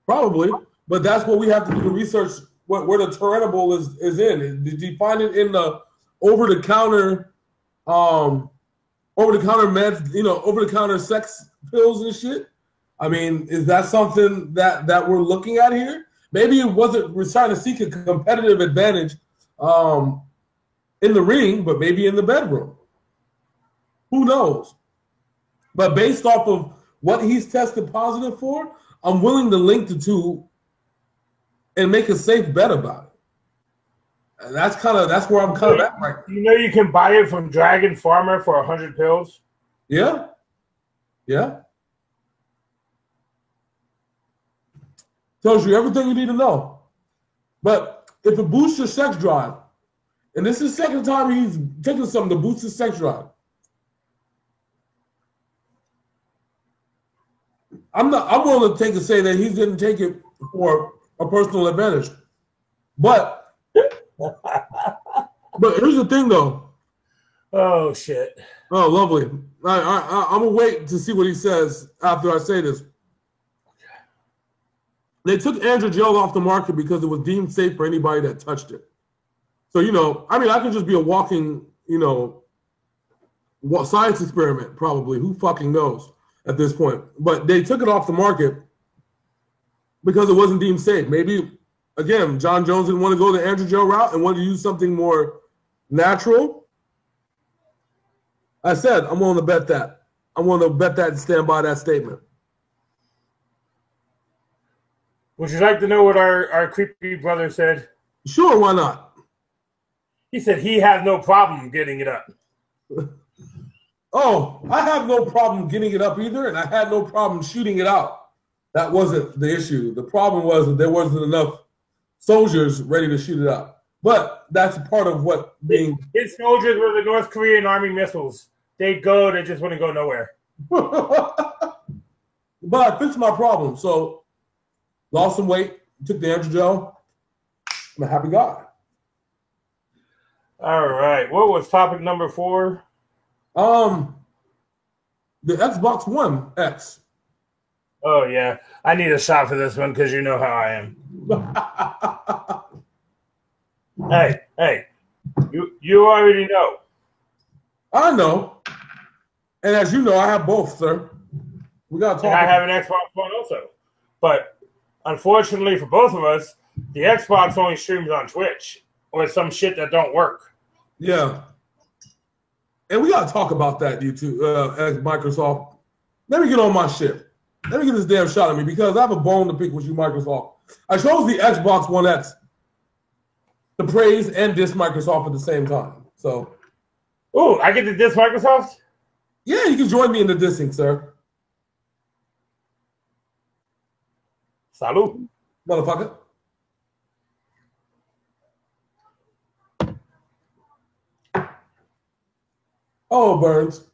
Speaker 2: Probably, but that's what we have to do to research where the Turinabol is in. Did you find it in the over-the-counter meds, over-the-counter sex pills and shit? I mean, is that something that we're looking at here? Maybe we're trying to seek a competitive advantage in the ring, but maybe in the bedroom. Who knows? But based off of what he's tested positive for, I'm willing to link the two and make a safe bet about it. And that's where I'm kind of at right now.
Speaker 1: You know you can buy it from Dragon Farmer for 100 pills?
Speaker 2: Yeah. Tells you everything you need to know. But if it boosts your sex drive, and this is the second time he's taken something to boost his sex drive, I'm willing to take and say that he didn't take it for a personal advantage. But here's the thing, though.
Speaker 1: Oh shit!
Speaker 2: Oh, lovely. I'm gonna wait to see what he says after I say this. They took Androgel off the market because it was deemed safe for anybody that touched it. So I can just be a walking, science experiment probably. Who fucking knows at this point? But they took it off the market because it wasn't deemed safe. Maybe. Again, John Jones didn't want to go the Androgel route and wanted to use something more natural. I said, I'm willing to bet that. I'm willing to bet that and stand by that statement.
Speaker 1: Would you like to know what our creepy brother said?
Speaker 2: Sure, why not?
Speaker 1: He said he has no problem getting it up.
Speaker 2: Oh, I have no problem getting it up either, and I had no problem shooting it out. That wasn't the issue. The problem was that there wasn't enough soldiers ready to shoot it out. But that's part of what being...
Speaker 1: His soldiers were the North Korean Army missiles. They just wouldn't go nowhere.
Speaker 2: But I fixed my problem. So, lost some weight, took the Androgel. I'm a happy guy.
Speaker 1: All right. What was topic number 4?
Speaker 2: The Xbox One X.
Speaker 1: Oh, yeah. I need a shot for this one because you know how I am. Hey, you already know.
Speaker 2: I know. And as you know, I have both, sir. We got to talk.
Speaker 1: And I have an Xbox One also. But unfortunately for both of us, the Xbox only streams on Twitch or some shit that don't work.
Speaker 2: Yeah. And we got to talk about that, YouTube, as Microsoft. Let me get on my shit. Let me get this damn shot at me because I have a bone to pick with you, Microsoft. I chose the Xbox One X to praise and diss Microsoft at the same time. So,
Speaker 1: oh, I get to diss Microsoft?
Speaker 2: Yeah, you can join me in the dissing, sir.
Speaker 1: Salud,
Speaker 2: motherfucker. Oh, Burns.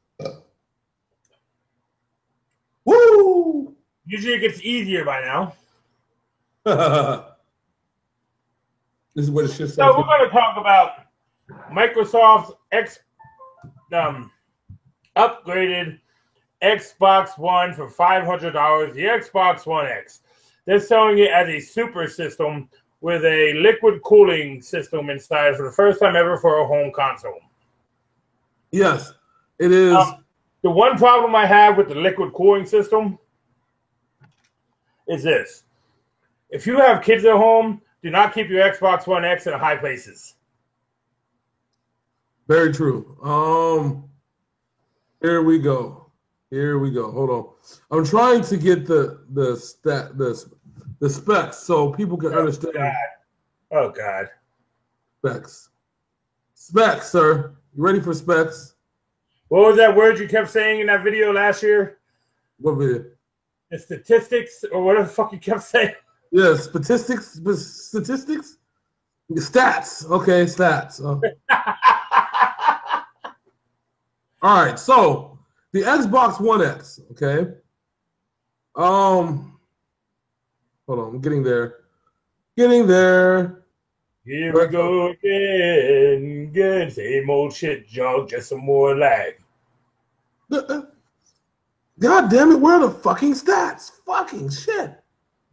Speaker 2: Woo!
Speaker 1: Usually it gets easier by now.
Speaker 2: This is what it should say.
Speaker 1: So we're going to talk about Microsoft's upgraded Xbox One for $500. The Xbox One X. They're selling it as a super system with a liquid cooling system inside for the first time ever for a home console.
Speaker 2: Yes, it is.
Speaker 1: The one problem I have with the liquid cooling system is this. If you have kids at home, do not keep your Xbox One X in high places.
Speaker 2: Very true. Here we go. Hold on. I'm trying to get the specs so people can understand.
Speaker 1: God. Oh God.
Speaker 2: Specs, sir. You ready for specs?
Speaker 1: What was that word you kept saying in that video last year?
Speaker 2: What video?
Speaker 1: The statistics or whatever the fuck you kept saying.
Speaker 2: Yeah, statistics. Stats. Okay, stats. All right, so the Xbox One X, okay? Hold on, I'm getting there. Here we
Speaker 1: go again. Same old shit, Joe. Just some more lag.
Speaker 2: God damn it, where are the fucking stats? Fucking shit.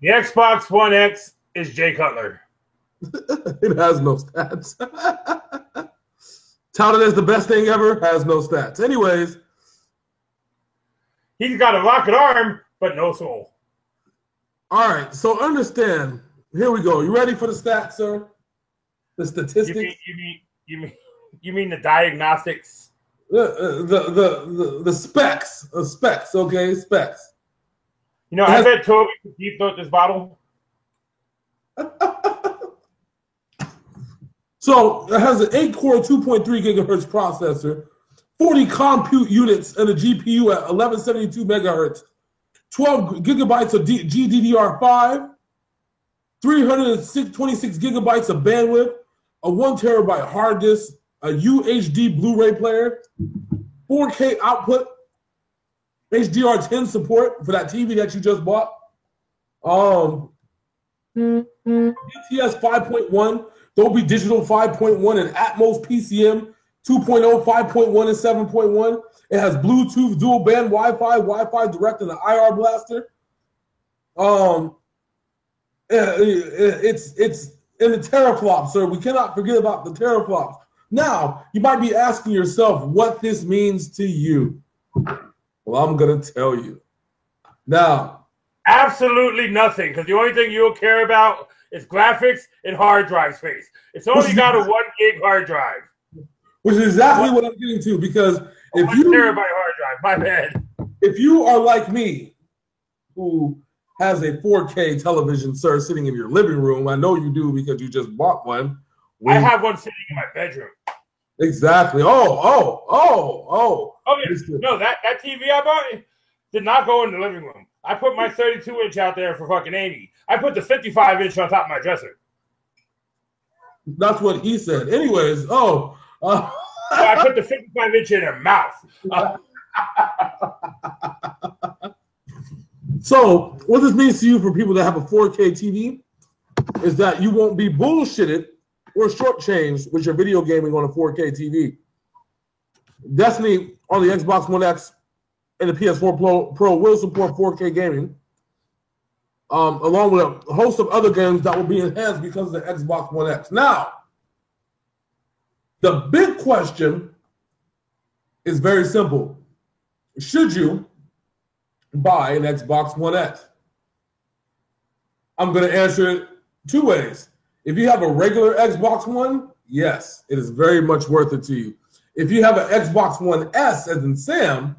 Speaker 1: The Xbox One X is Jay Cutler.
Speaker 2: It has no stats. Touted as the best thing ever, has no stats. Anyways.
Speaker 1: He's got a rocket arm, but no soul.
Speaker 2: All right, so understand. Here we go. You ready for the stats, sir? The statistics?
Speaker 1: You mean the diagnostics?
Speaker 2: The specs. Specs, okay? Specs.
Speaker 1: You know, I bet Toby could deep throat this bottle.
Speaker 2: So it has an 8-core, 2.3 gigahertz processor, 40 compute units, and a GPU at 1172 megahertz, 12 gigabytes of GDDR5, 326 gigabytes of bandwidth, a 1 terabyte hard disk, a UHD Blu-ray player, 4K output, HDR10 support for that TV that you just bought, DTS 5.1, Dolby Digital 5.1, and Atmos PCM 2.0, 5.1, and 7.1. It has Bluetooth, dual band Wi-Fi, Wi-Fi Direct, and an IR blaster. It's in the teraflops, sir. We cannot forget about the teraflops. Now, you might be asking yourself what this means to you. Well, I'm going to tell you. Now,
Speaker 1: absolutely nothing, because the only thing you'll care about is graphics and hard drive space. It's only got a 1 gig hard drive.
Speaker 2: Which is exactly what I'm getting to, because if you
Speaker 1: terabyte hard drive, my bad.
Speaker 2: If you are like me, who has a 4K television, sir, sitting in your living room, I know you do because you just bought one.
Speaker 1: I have one sitting in my bedroom.
Speaker 2: Exactly. Oh.
Speaker 1: Okay. No, that TV I bought did not go in the living room. I put my 32-inch out there for fucking 80. I put the 55-inch on top of my dresser.
Speaker 2: That's what he said. Anyways,
Speaker 1: so I put the 55-inch in her mouth.
Speaker 2: So what this means to you for people that have a 4K TV is that you won't be bullshitted or shortchanged with your video gaming on a 4K TV. Destiny on the Xbox One X and the PS4 Pro will support 4K gaming, along with a host of other games that will be enhanced because of the Xbox One X. Now, the big question is very simple. Should you buy an Xbox One X? I'm going to answer it two ways. If you have a regular Xbox One, yes, it is very much worth it to you. If you have an Xbox One S, as in Sam,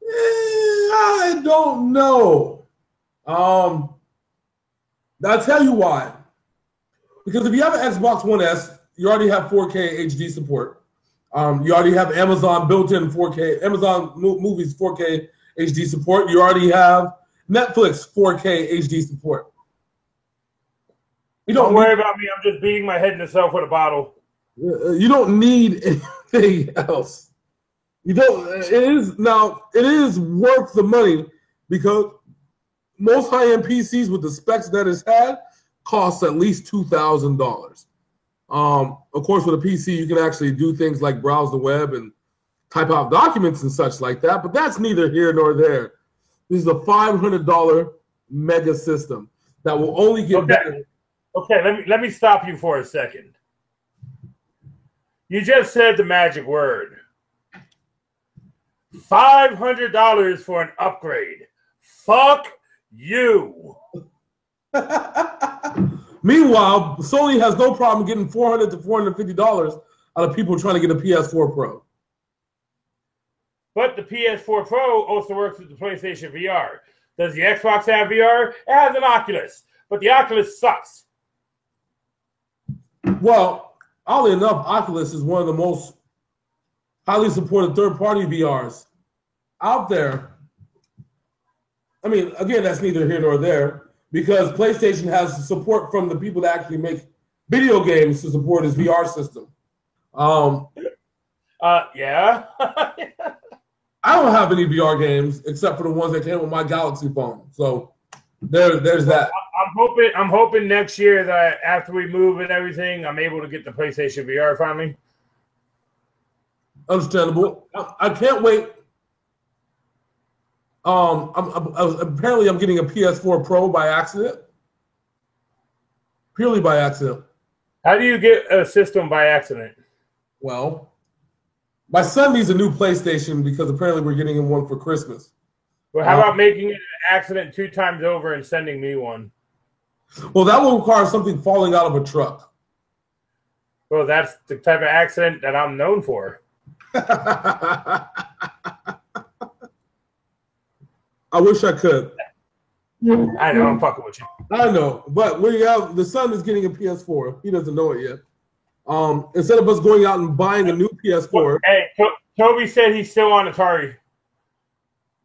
Speaker 2: I don't know. I'll tell you why. Because if you have an Xbox One S, you already have 4K HD support. You already have Amazon built-in 4K, Amazon Movies 4K HD support. You already have Netflix 4K HD support.
Speaker 1: Don't worry about me. I'm just beating my head in the self with a bottle.
Speaker 2: You don't need anything else. You don't. It is worth the money because most high-end PCs with the specs that it's had costs at least $2,000. Of course, with a PC, you can actually do things like browse the web and type out documents and such like that, but that's neither here nor there. This is a $500 mega system that will only get better.
Speaker 1: Okay, let me stop you for a second. You just said the magic word. $500 for an upgrade. Fuck you.
Speaker 2: Meanwhile, Sony has no problem getting $400 to $450 out of people trying to get a PS4 Pro.
Speaker 1: But the PS4 Pro also works with the PlayStation VR. Does the Xbox have VR? It has an Oculus, but the Oculus sucks.
Speaker 2: Well, oddly enough, Oculus is one of the most highly supported third-party VRs out there. I mean, again, that's neither here nor there because PlayStation has support from the people that actually make video games to support its VR system.
Speaker 1: Yeah.
Speaker 2: I don't have any VR games except for the ones that came with my Galaxy phone. So there's that.
Speaker 1: I'm hoping next year that after we move and everything, I'm able to get the PlayStation VR finally.
Speaker 2: Understandable. I can't wait. Apparently I'm getting a PS4 Pro by accident. Purely by accident.
Speaker 1: How do you get a system by accident?
Speaker 2: Well, my son needs a new PlayStation because apparently we're getting him one for Christmas.
Speaker 1: Well, how about making it an accident 2 times over and sending me one?
Speaker 2: Well, that will require something falling out of a truck.
Speaker 1: Well, that's the type of accident that I'm known for.
Speaker 2: I wish I could.
Speaker 1: I know, I'm fucking with you.
Speaker 2: I know, but the son is getting a PS4. He doesn't know it yet. Instead of us going out and buying a new PS4.
Speaker 1: Hey, Toby said he's still on Atari.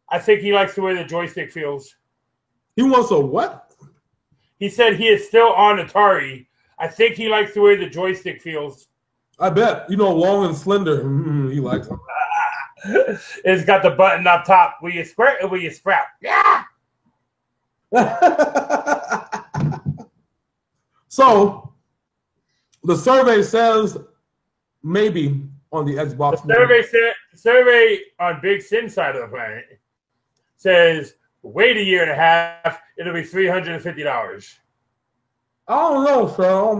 Speaker 1: I think he likes the way the joystick feels.
Speaker 2: He wants a what?
Speaker 1: He said he is still on Atari. I think he likes the way the joystick feels.
Speaker 2: I bet. You know, long and slender. He likes it.
Speaker 1: It's got the button up top. Will you squirt or will you sprout? Yeah.
Speaker 2: So, the survey says maybe on the Xbox.
Speaker 1: The survey on Big Sin side of the planet says wait a year and a half. It'll be $350.
Speaker 2: I don't know, sir.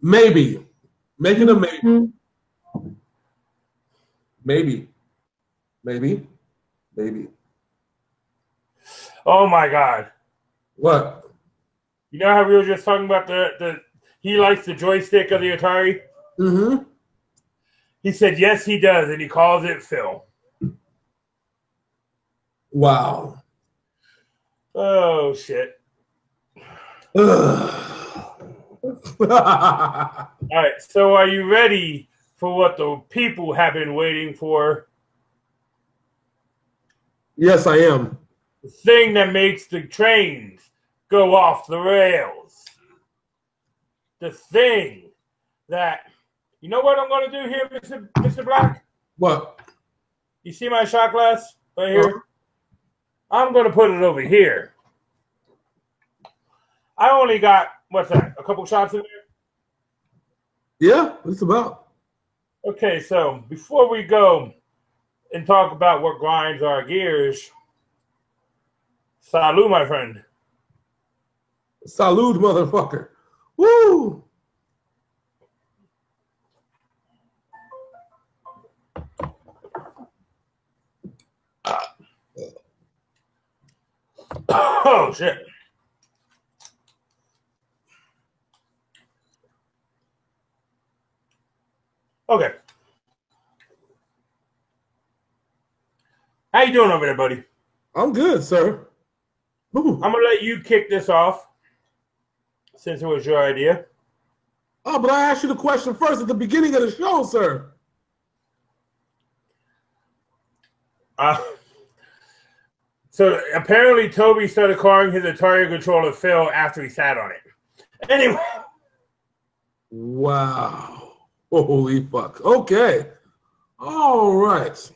Speaker 2: Maybe. Making a maybe. Maybe.
Speaker 1: Oh my God.
Speaker 2: What?
Speaker 1: You know how we were just talking about he likes the joystick of the Atari?
Speaker 2: Mm-hmm.
Speaker 1: He said yes he does, and he calls it Phil.
Speaker 2: Wow.
Speaker 1: Oh shit.
Speaker 2: All
Speaker 1: right, so are you ready for what the people have been waiting for?
Speaker 2: Yes, I am.
Speaker 1: The thing that makes the trains go off the rails. The thing that, you know what I'm going to do here, Mr. Black?
Speaker 2: What?
Speaker 1: You see my shot glass right here? I'm going to put it over here. I only got, what's that, a couple shots in there?
Speaker 2: Yeah, it's about.
Speaker 1: Okay, so before we go and talk about what grinds our gears, salud, my friend.
Speaker 2: Salud, motherfucker. Woo!
Speaker 1: Oh, shit. Okay. How you doing over there, buddy?
Speaker 2: I'm good, sir. Ooh.
Speaker 1: I'm going to let you kick this off since it was your idea.
Speaker 2: Oh, but I asked you the question first at the beginning of the show, sir.
Speaker 1: So apparently Toby started calling his Atari controller Phil after he sat on it. Anyway.
Speaker 2: Wow. Holy fuck. Okay. All right.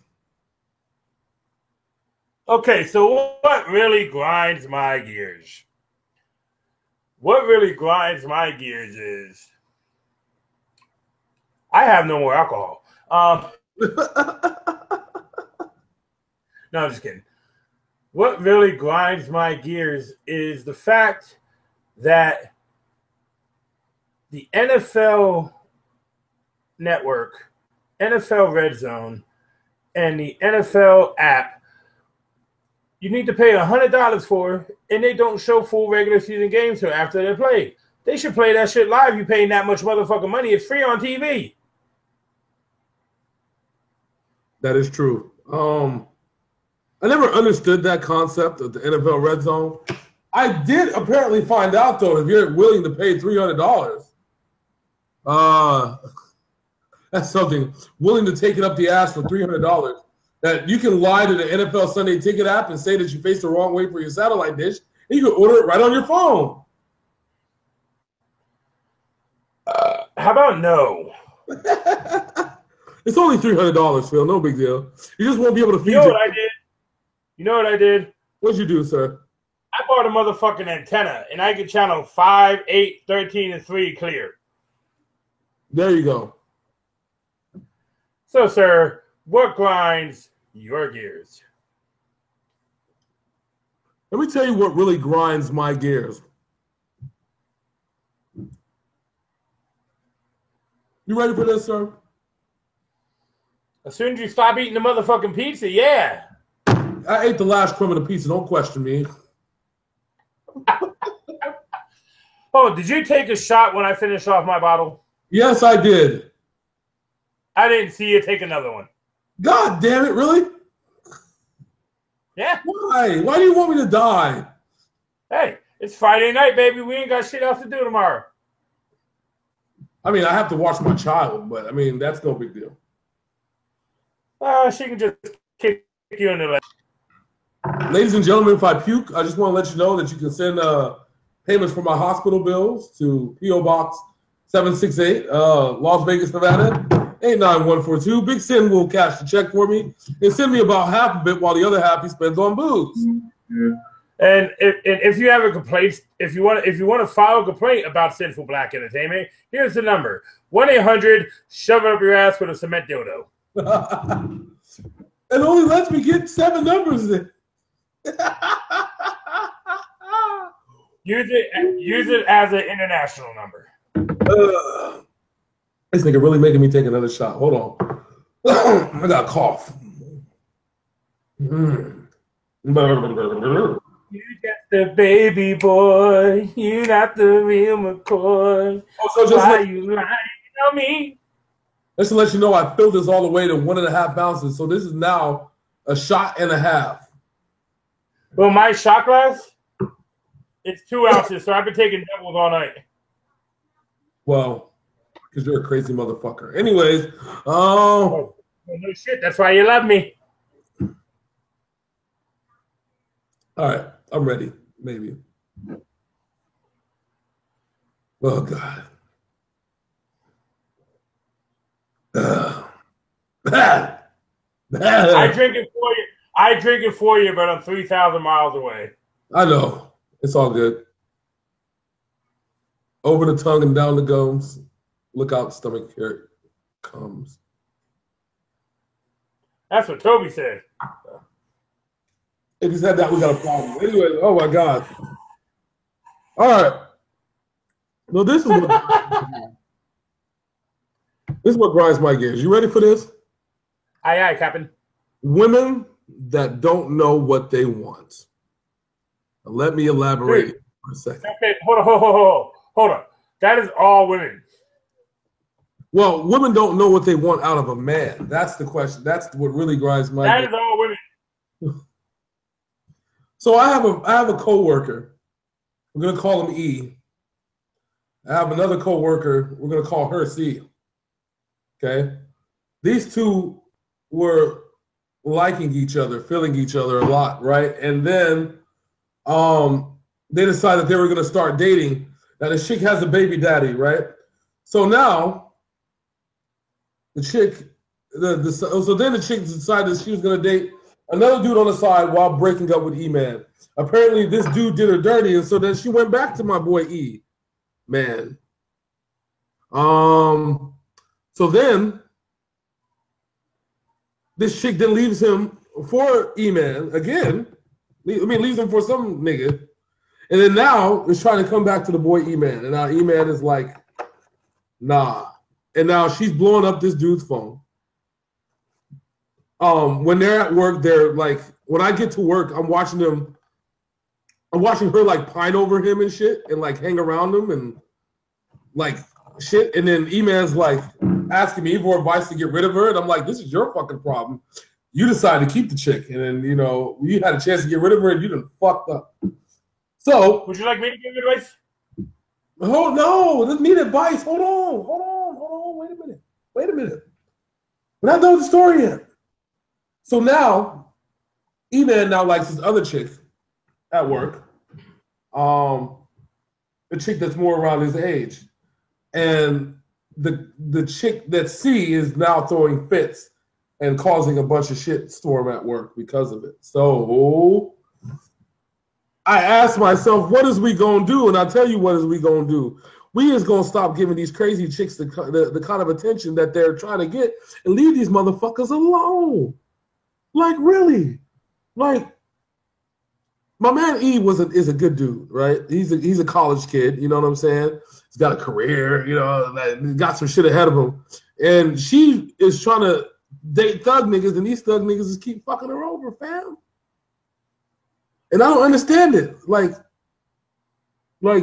Speaker 1: Okay, so what really grinds my gears? What really grinds my gears is I have no more alcohol. No, I'm just kidding. What really grinds my gears is the fact that the NFL Network, NFL Red Zone, and the NFL app, you need to pay $100 for, and they don't show full regular season games till after they're played. They should play that shit live. You paying that much motherfucking money. It's free on TV.
Speaker 2: That is true. I never understood that concept of the NFL Red Zone. I did apparently find out, though, if you're willing to pay $300, that's something. Willing to take it up the ass for $300, that you can lie to the NFL Sunday Ticket app and say that you faced the wrong way for your satellite dish, and you can order it right on your phone.
Speaker 1: How about no?
Speaker 2: It's only $300, Phil. No big deal. You just won't be able to feed
Speaker 1: You know what I did? You know what I did?
Speaker 2: What'd you do, sir?
Speaker 1: I bought a motherfucking antenna, and I could channel 5, 8, 13, and 3 clear.
Speaker 2: There you go.
Speaker 1: So, sir, what grinds your gears?
Speaker 2: Let me tell you what really grinds my gears. You ready for this, sir?
Speaker 1: As soon as you stop eating the motherfucking pizza, yeah.
Speaker 2: I ate the last crumb of the pizza. Don't question me.
Speaker 1: Oh, did you take a shot when I finished off my bottle?
Speaker 2: Yes, I did.
Speaker 1: I didn't see you take another one.
Speaker 2: God damn it, really?
Speaker 1: Yeah.
Speaker 2: Why? Why do you want me to die?
Speaker 1: Hey, it's Friday night, baby. We ain't got shit else to do tomorrow.
Speaker 2: I mean, I have to watch my child, but I mean, that's no big deal.
Speaker 1: She can just kick you in the leg.
Speaker 2: Ladies and gentlemen, if I puke, I just want to let you know that you can send payments for my hospital bills to P.O. Box 768, Las Vegas, Nevada, 89142. Big Sin will cash the check for me and send me about half of it while the other half he spends on booze.
Speaker 1: And if you have a complaint, if you want to file a complaint about Sinful Black Entertainment, here's the number: 1-800 shove it up your ass with a cement dildo.
Speaker 2: It only lets me get 7 numbers then.
Speaker 1: Use it as an international number.
Speaker 2: This nigga really making me take another shot. Hold on. I got a cough.
Speaker 1: You got the baby boy. You got the real McCoy.
Speaker 2: Oh, so just
Speaker 1: why you lying on me?
Speaker 2: Just to let you know, I filled this all the way to 1.5 ounces. So this is now a shot and a half.
Speaker 1: Well, my shot glass, it's 2 ounces, so I've been taking doubles all night.
Speaker 2: Well, because you're a crazy motherfucker. Anyways,
Speaker 1: oh, no shit. That's why you love me.
Speaker 2: All right, I'm ready. Maybe. Oh God.
Speaker 1: I drink it for you. I drink it for you, but I'm 3,000 miles away.
Speaker 2: I know. It's all good. Over the tongue and down the gums. Look out, stomach, here it comes.
Speaker 1: That's what Toby said.
Speaker 2: If he said that, we got a problem. Anyway, oh my God. All right. Well, this is what grinds my gears. You ready for this?
Speaker 1: Aye, aye, Captain.
Speaker 2: Women that don't know what they want. Now, let me elaborate for a second.
Speaker 1: Okay, hold on. That is all women.
Speaker 2: Well, women don't know what they want out of a man. That's the question. That's what really grinds my gears.
Speaker 1: That is all women.
Speaker 2: So I have a coworker. We're gonna call him E. I have another coworker. We're gonna call her C. Okay, these two were liking each other, feeling each other a lot, right? And then they decided they were gonna start dating. Now the chick has a baby daddy, right? So now the chick, so then the chick decided she was gonna date another dude on the side while breaking up with E-Man. Apparently, this dude did her dirty, and so then she went back to my boy E-Man. So then this chick then leaves him for E-Man again. I mean, leaves him for some nigga. And then now is trying to come back to the boy E-Man. And now E-Man is like, nah. And now she's blowing up this dude's phone. When they're at work, they're like, when I get to work, I'm watching her like pine over him and shit and like hang around him and like shit. And then E-Man's like asking me for advice to get rid of her. And I'm like, this is your fucking problem. You decided to keep the chick. And then, you know, you had a chance to get rid of her and you done fucked up. So.
Speaker 1: Would you like me to give you advice?
Speaker 2: Oh, no. Let's need advice. Hold on. Wait a minute. We're not done with the story yet. So now, E-Man now likes this other chick at work. A chick that's more around his age. And the chick that C is now throwing fits and causing a bunch of shit storm at work because of it. So I asked myself, what is we gonna do? And I tell you what is we gonna do. We is gonna stop giving these crazy chicks the kind of attention that they're trying to get and leave these motherfuckers alone. Like, really? Like, my man E is a good dude, right? He's a college kid, you know what I'm saying? He's got a career, you know, like, got some shit ahead of him. And she is trying to date thug niggas, and these thug niggas just keep fucking her over, fam. And I don't understand it. Like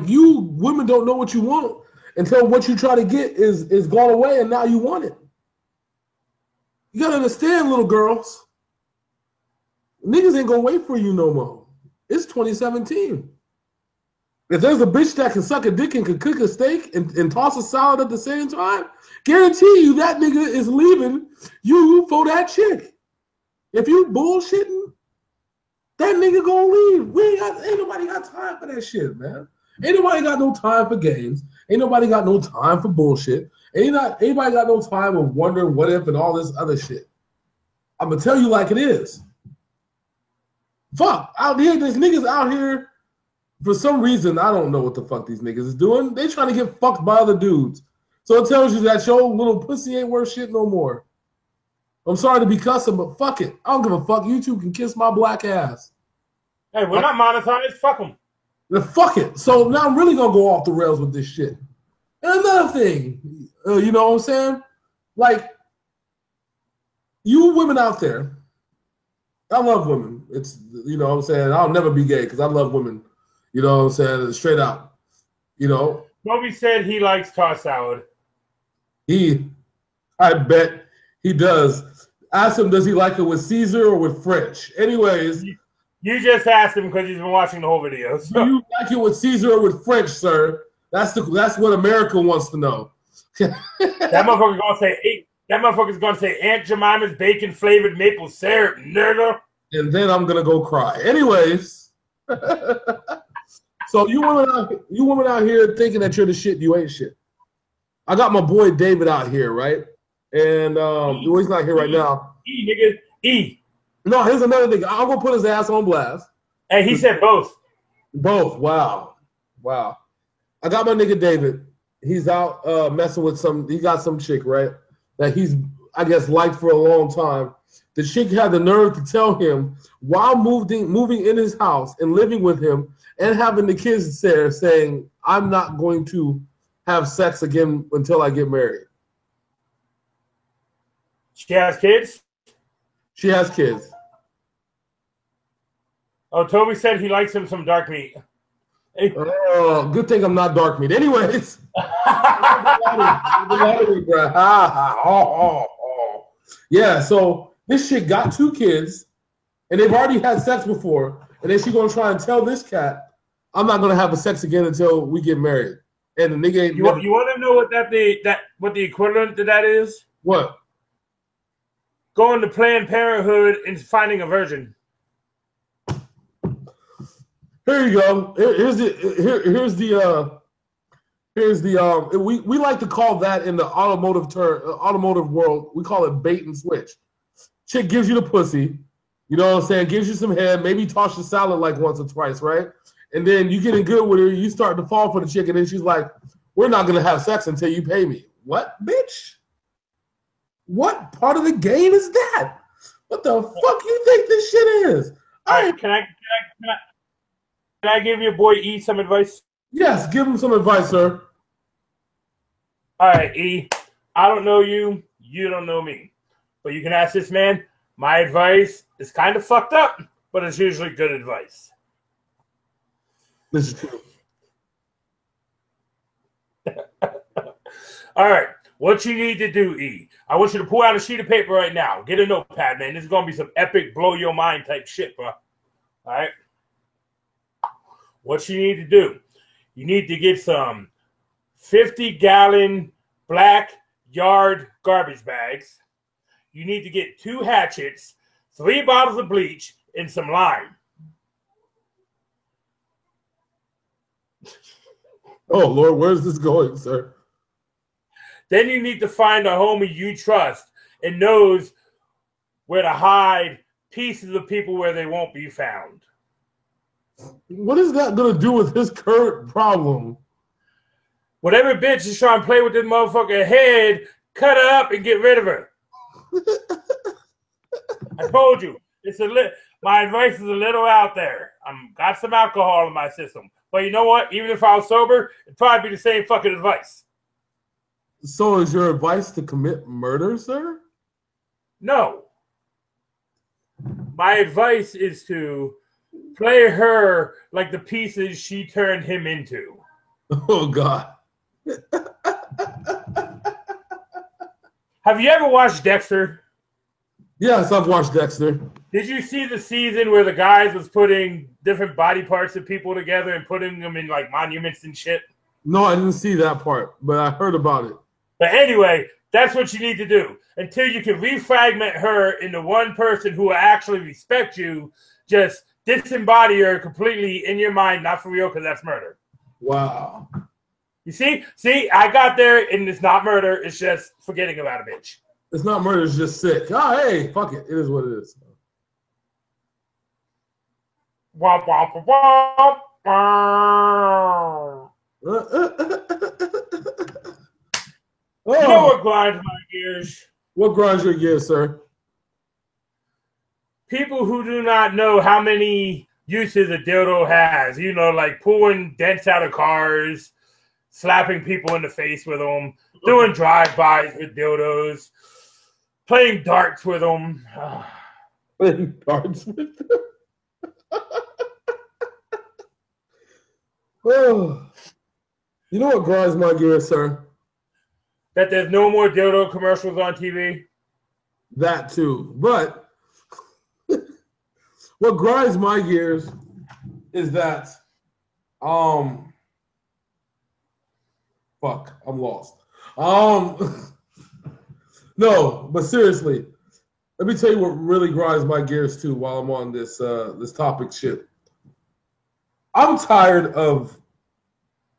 Speaker 2: you women don't know what you want until what you try to get is gone away, and now you want it. You gotta understand, little girls. Niggas ain't gonna wait for you no more. It's 2017. If there's a bitch that can suck a dick and can cook a steak and toss a salad at the same time, guarantee you that nigga is leaving you for that chick. If you bullshitting, that nigga gonna leave. Ain't nobody got time for that shit, man. Ain't nobody got no time for games. Ain't nobody got no time for bullshit. Anybody got no time of wondering what if and all this other shit. I'm gonna tell you like it is. Fuck, out here, there's niggas out here, for some reason, I don't know what the fuck these niggas is doing. They trying to get fucked by other dudes. So it tells you that your little pussy ain't worth shit no more. I'm sorry to be cussing, but fuck it. I don't give a fuck. You two can kiss my black ass.
Speaker 1: Hey, we're not monetized. Fuck them.
Speaker 2: Then fuck it. So now I'm really gonna go off the rails with this shit. And another thing, you know what I'm saying? Like, you women out there, I love women. It's, you know what I'm saying? I'll never be gay because I love women. You know what I'm saying? Straight out. You know?
Speaker 1: Toby said he likes tossed salad.
Speaker 2: I bet he does. Ask him, does he like it with Caesar or with French? Anyways.
Speaker 1: You just asked him because he's been watching the whole video. So.
Speaker 2: Do you like it with Caesar or with French, sir? That's what America wants to know.
Speaker 1: That motherfucker's gonna say Aunt Jemima's bacon flavored maple syrup, nigga.
Speaker 2: And then I'm gonna go cry. Anyways. So you women out here thinking that you're the shit, you ain't shit. I got my boy David out here, right? And he's not here right now.
Speaker 1: Nigga.
Speaker 2: No, here's another thing. I'm gonna put his ass on blast.
Speaker 1: Hey, he said both.
Speaker 2: Both. Wow. I got my nigga David. He's out messing with he got some chick, right? That he's, I guess, liked for a long time. The chick had the nerve to tell him while moving in his house and living with him and having the kids there, saying, I'm not going to have sex again until I get married.
Speaker 1: She has kids?
Speaker 2: She has kids.
Speaker 1: Oh, Toby said he likes him some dark meat. Hey.
Speaker 2: Oh, good thing I'm not dark meat. Anyways. Yeah, so this shit got 2 kids, and they've already had sex before, and then she's gonna try and tell this cat, I'm not gonna have a sex again until we get married. And the nigga ain't
Speaker 1: you want to know what what the equivalent to that is?
Speaker 2: What?
Speaker 1: Going to Planned Parenthood and finding a virgin.
Speaker 2: Here you go. We like to call that in the automotive world, we call it bait and switch. Chick gives you the pussy, you know what I'm saying, gives you some head, maybe toss your salad like once or twice, right? And then you getting good with her, you start to fall for the chick, and then she's like, we're not gonna have sex until you pay me. What, bitch? What part of the game is that? What the fuck you think this shit is?
Speaker 1: All right, can I give your boy E some advice?
Speaker 2: Yes, give him some advice, sir.
Speaker 1: All right, E. I don't know you. You don't know me. But you can ask this man. My advice is kind of fucked up, but it's usually good advice.
Speaker 2: This is true.
Speaker 1: All right. What you need to do, E. I want you to pull out a sheet of paper right now. Get a notepad, man. This is going to be some epic blow your mind type shit, bro. All right. What you need to do, you need to get some 50-gallon black yard garbage bags. You need to get 2 hatchets, 3 bottles of bleach, and some lime.
Speaker 2: Oh, Lord, where's this going, sir?
Speaker 1: Then you need to find a homie you trust and knows where to hide pieces of people where they won't be found.
Speaker 2: What is that going to do with his current problem?
Speaker 1: Whatever bitch is trying to play with this motherfucker head, cut her up and get rid of her. I told you. My advice is a little out there. I'm got some alcohol in my system. But you know what? Even if I was sober, it'd probably be the same fucking advice.
Speaker 2: So is your advice to commit murder, sir?
Speaker 1: No. My advice is to play her like the pieces she turned him into.
Speaker 2: Oh, God.
Speaker 1: Have you ever watched Dexter?
Speaker 2: Yes, I've watched Dexter.
Speaker 1: Did you see the season where the guys was putting different body parts of people together and putting them in like monuments and shit?
Speaker 2: No, I didn't see that part, but I heard about it.
Speaker 1: But anyway, that's what you need to do. Until you can refragment her into one person who will actually respect you, just disembody her completely in your mind, not for real, because that's murder.
Speaker 2: Wow.
Speaker 1: You see, I got there, and it's not murder. It's just forgetting about a bitch.
Speaker 2: It's not murder. It's just sick. Oh, hey, fuck it. It is what it is.
Speaker 1: Womp womp womp. Womp.
Speaker 2: Oh.
Speaker 1: You know what grinds my gears?
Speaker 2: What grinds your gears, sir?
Speaker 1: People who do not know how many uses a dildo has. You know, like pulling dents out of cars, slapping people in the face with them, doing drive-bys with dildos, playing darts with them.
Speaker 2: Playing darts with them? Oh. You know what grinds my gears, sir?
Speaker 1: That there's no more dildo commercials on TV?
Speaker 2: That too. But what grinds my gears is that fuck, I'm lost. No, but seriously, let me tell you what really grinds my gears too while I'm on this this topic shit. I'm tired of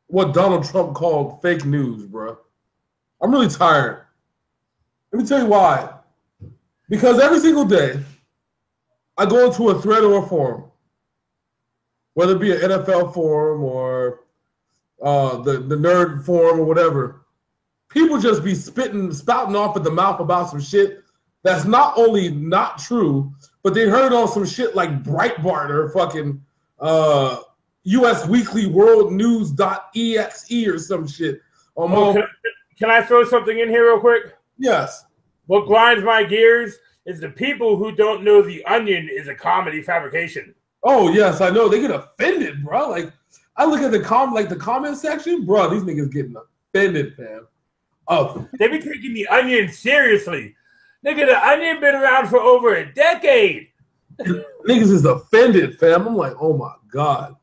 Speaker 2: what Donald Trump called fake news, bro. I'm really tired. Let me tell you why. Because every single day, I go into a thread or a forum, whether it be an NFL forum or the nerd forum or whatever. People just be spouting off at the mouth about some shit that's not only not true, but they heard on some shit like Breitbart or fucking US Weekly World News.exe or some shit.
Speaker 1: Can I throw something in here real quick?
Speaker 2: Yes.
Speaker 1: What grinds my gears is the people who don't know The Onion is a comedy fabrication.
Speaker 2: Oh, yes, I know. They get offended, bro. Like, I look at the comment section, bro, these niggas getting offended, fam. Oh.
Speaker 1: They be taking The Onion seriously. Nigga, The Onion been around for over a decade.
Speaker 2: Niggas is offended, fam. I'm like, oh, my God.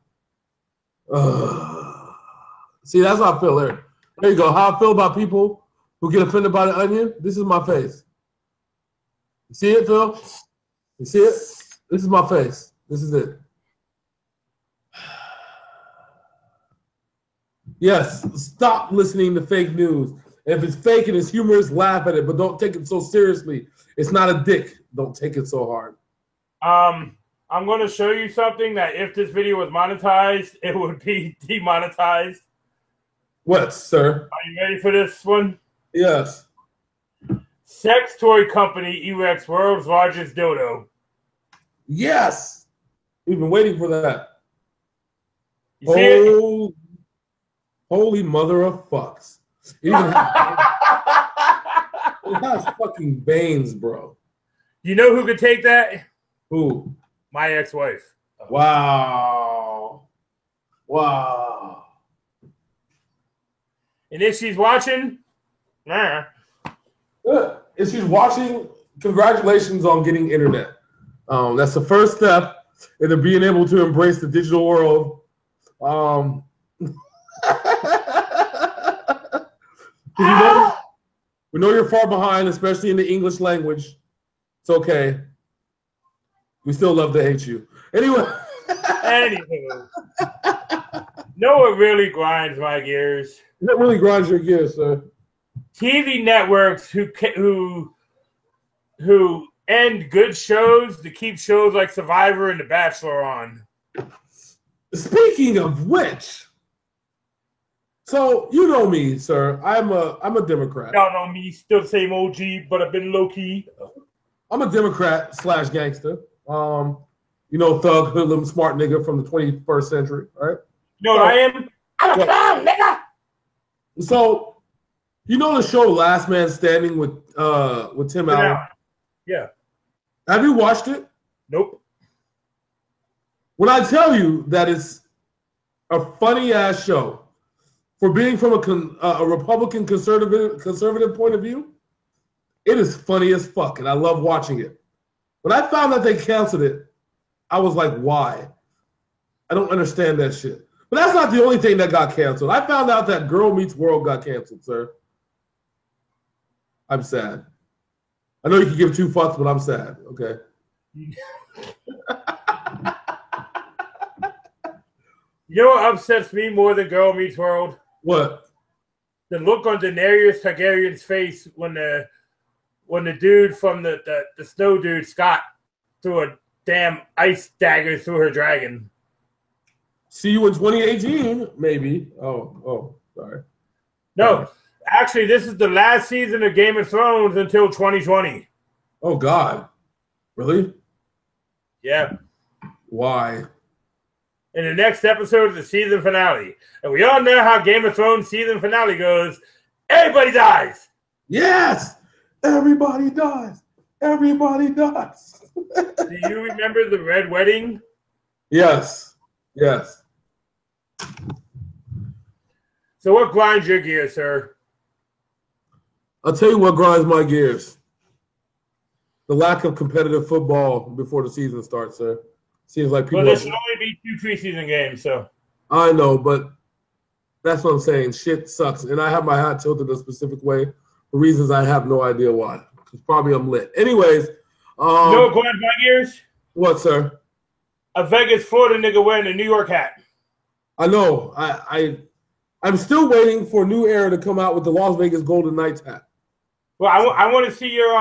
Speaker 2: See, that's how I feel there. There you go. How I feel about people who get offended by The Onion. This is my face. You see it, Phil? You see it? This is my face. This is it. Yes, stop listening to fake news. If it's fake and it's humorous, laugh at it, but don't take it so seriously. It's not a dick. Don't take it so hard.
Speaker 1: I'm going to show you something that if this video was monetized, it would be demonetized.
Speaker 2: What, sir?
Speaker 1: Are you ready for this one?
Speaker 2: Yes.
Speaker 1: Sex toy company erects world's largest dildo.
Speaker 2: Yes. We've been waiting for that.
Speaker 1: You see it?
Speaker 2: Holy mother of fucks. It has fucking veins, bro.
Speaker 1: You know who could take that?
Speaker 2: Who?
Speaker 1: My ex-wife.
Speaker 2: Wow. Wow.
Speaker 1: And if she's watching, nah.
Speaker 2: If she's watching, congratulations on getting internet. That's the first step into being able to embrace the digital world. We know you're far behind, especially in the English language. It's okay. We still love to hate you. Anyway.
Speaker 1: Anywho. Know what really grinds my gears?
Speaker 2: That really grinds your gears, sir.
Speaker 1: TV networks who end good shows to keep shows like Survivor and The Bachelor on.
Speaker 2: Speaking of which, so you know me, sir. I'm a Democrat.
Speaker 1: Y'all know me, still the same OG, but I've been low key.
Speaker 2: I'm a Democrat / gangster. You know, thug, hoodlum, smart nigga from the 21st century, right?
Speaker 1: You know what I am? I'm a clown, nigga.
Speaker 2: So, you know the show Last Man Standing with Tim Allen?
Speaker 1: Yeah.
Speaker 2: Have you watched it?
Speaker 1: Nope.
Speaker 2: When I tell you that it's a funny ass show, for being from a Republican conservative point of view, it is funny as fuck, and I love watching it. When I found that they canceled it, I was like, why? I don't understand that shit. But that's not the only thing that got canceled. I found out that Girl Meets World got canceled, sir. I'm sad. I know you can give two fucks, but I'm sad, okay?
Speaker 1: You know what upsets me more than Girl Meets World?
Speaker 2: What?
Speaker 1: The look on Daenerys Targaryen's face when the dude from the snow dude Scott threw a damn ice dagger through her dragon.
Speaker 2: See you in 2018, maybe. Oh, sorry.
Speaker 1: No, actually, this is the last season of Game of Thrones until 2020.
Speaker 2: Oh God, really?
Speaker 1: Yeah.
Speaker 2: Why?
Speaker 1: In the next episode of the season finale, and we all know how Game of Thrones season finale goes. Everybody dies.
Speaker 2: Yes, everybody dies. Everybody dies.
Speaker 1: Do you remember the Red Wedding?
Speaker 2: Yes.
Speaker 1: So what grinds your gears, sir?
Speaker 2: I'll tell you what grinds my gears. The lack of competitive football before the season starts, sir. Seems like people.
Speaker 1: Well, there should only be 2 preseason games, so.
Speaker 2: I know, but that's what I'm saying. Shit sucks, and I have my hat tilted a specific way for reasons I have no idea why. Because probably I'm lit. Anyways,
Speaker 1: you know what grinds my gears?
Speaker 2: What, sir?
Speaker 1: A Vegas, Florida nigga wearing a New York hat.
Speaker 2: I know. I'm still waiting for New Era to come out with the Las Vegas Golden Knights hat.
Speaker 1: Well, I want to see your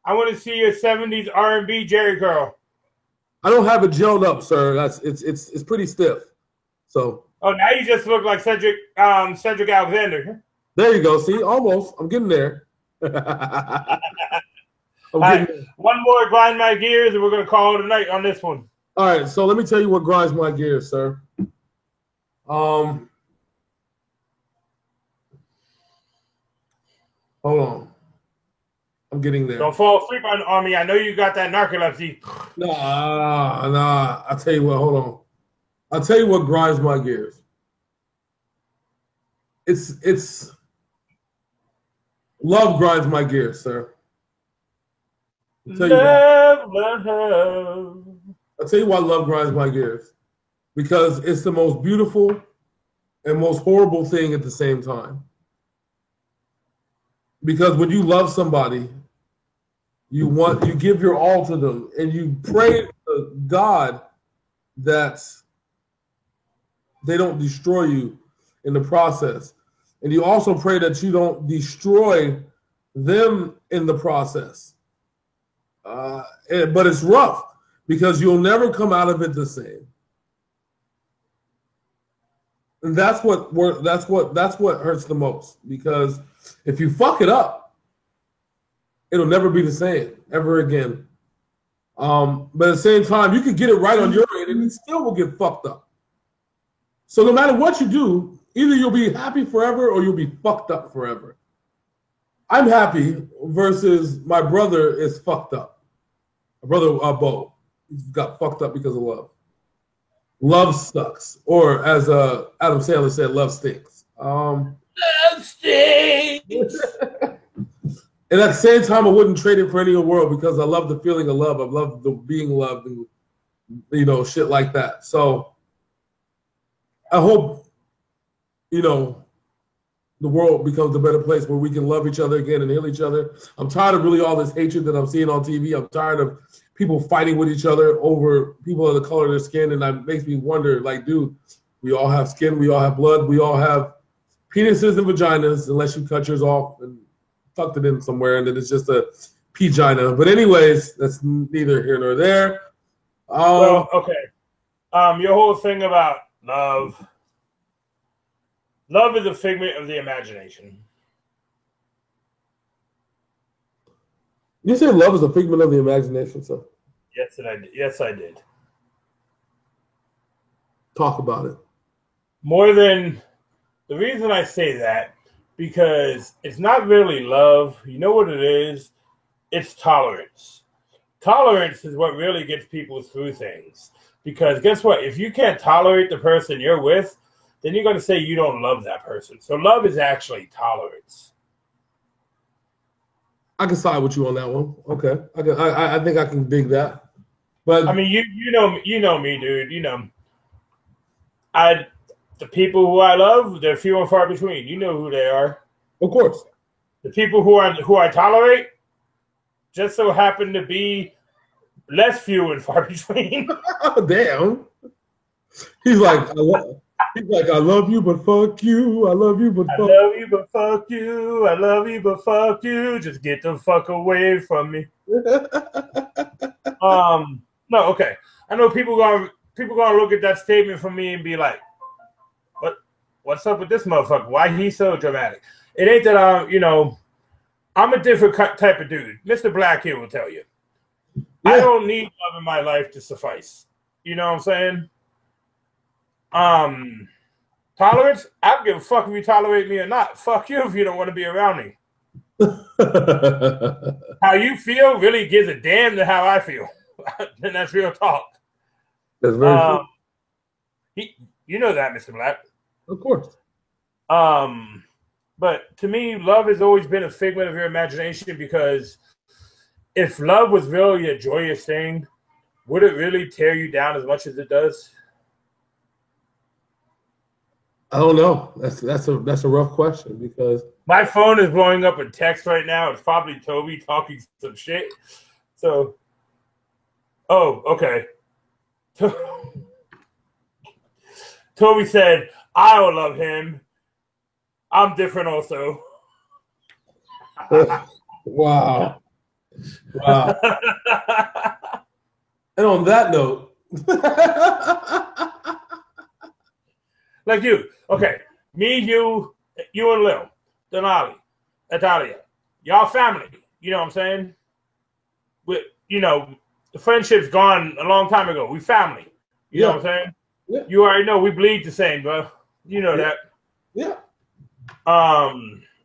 Speaker 1: 70s R&B Jerry curl.
Speaker 2: I don't have it gelled up, sir. It's pretty stiff. So.
Speaker 1: Oh, now you just look like Cedric Alexander.
Speaker 2: There you go. See, almost. I'm getting there.
Speaker 1: One more grind my gears, and we're gonna call it a night on this one.
Speaker 2: All right. So let me tell you what grinds my gears, sir. Hold on. I'm getting there.
Speaker 1: Don't fall asleep on me. I know you got that narcolepsy.
Speaker 2: Nah. I'll tell you what. Hold on. I'll tell you what grinds my gears. It's love grinds my gears, sir. I'll tell you why love grinds my gears. Because it's the most beautiful and most horrible thing at the same time. Because when you love somebody, you give your all to them, and you pray to God that they don't destroy you in the process. And you also pray that you don't destroy them in the process. But it's rough because you'll never come out of it the same. And that's what hurts the most, because if you fuck it up, it'll never be the same ever again. But at the same time, you could get it right on your end and it still will get fucked up. So no matter what you do, either you'll be happy forever or you'll be fucked up forever. I'm happy versus my brother is fucked up. My brother, Bo, he's got fucked up because of love. Love sucks. Or as Adam Sandler said, love stinks. Love stinks. And at the same time, I wouldn't trade it for any in the world because I love the feeling of love. I love the being loved and, shit like that. So I hope, the world becomes a better place where we can love each other again and heal each other. I'm tired of really all this hatred that I'm seeing on TV. I'm tired of people fighting with each other over people of the color of their skin. And that makes me wonder, like, dude, we all have skin. We all have blood. We all have penises and vaginas, unless you cut yours off and tucked it in somewhere, and then it's just a pegina. But anyways, that's neither here nor there.
Speaker 1: Well, okay. Your whole thing about love. Love is a figment of the imagination.
Speaker 2: You say love is a figment of the imagination, so?
Speaker 1: Yes, and I did. Yes, I did.
Speaker 2: Talk about it.
Speaker 1: More than the reason I say that, because it's not really love. You know what it is? It's tolerance. Tolerance is what really gets people through things. Because guess what? If you can't tolerate the person you're with, then you're going to say you don't love that person. So love is actually tolerance.
Speaker 2: I can side with you on that one. Okay, I think I can dig that. But
Speaker 1: I mean, you know me, dude. The people who I love, they're few and far between. You know who they are.
Speaker 2: Of course.
Speaker 1: The people who I tolerate just so happen to be less few and far between.
Speaker 2: Damn. He's like, I love you, but fuck you. I love you, but
Speaker 1: I
Speaker 2: fuck
Speaker 1: love you, but fuck you. I love you, but fuck you. Just get the fuck away from me. No, okay. I know people gonna look at that statement from me and be like, what's up with this motherfucker? Why he's so dramatic? It ain't that I'm a different type of dude. Mr. Black here will tell you. Yeah. I don't need love in my life to suffice. You know what I'm saying? Tolerance, I don't give a fuck if you tolerate me or not. Fuck you if you don't want to be around me. How you feel really gives a damn to how I feel. And that's real talk.
Speaker 2: That's very true.
Speaker 1: You know that, Mr. Black.
Speaker 2: Of course.
Speaker 1: But to me, love has always been a figment of your imagination, because if love was really a joyous thing, would it really tear you down as much as it does?
Speaker 2: I don't know. That's a rough question, because
Speaker 1: my phone is blowing up with text right now. It's probably Toby talking some shit. So, okay. Toby said, "I will love him. I'm different also."
Speaker 2: Wow. And on that note,
Speaker 1: like you, okay, me, you and Lil, Denali, Italia, y'all family. You know what I'm saying? The friendship's gone a long time ago. We family. You know what I'm saying?
Speaker 2: Yeah.
Speaker 1: You already know we bleed the same, bro. You know that.
Speaker 2: Yeah.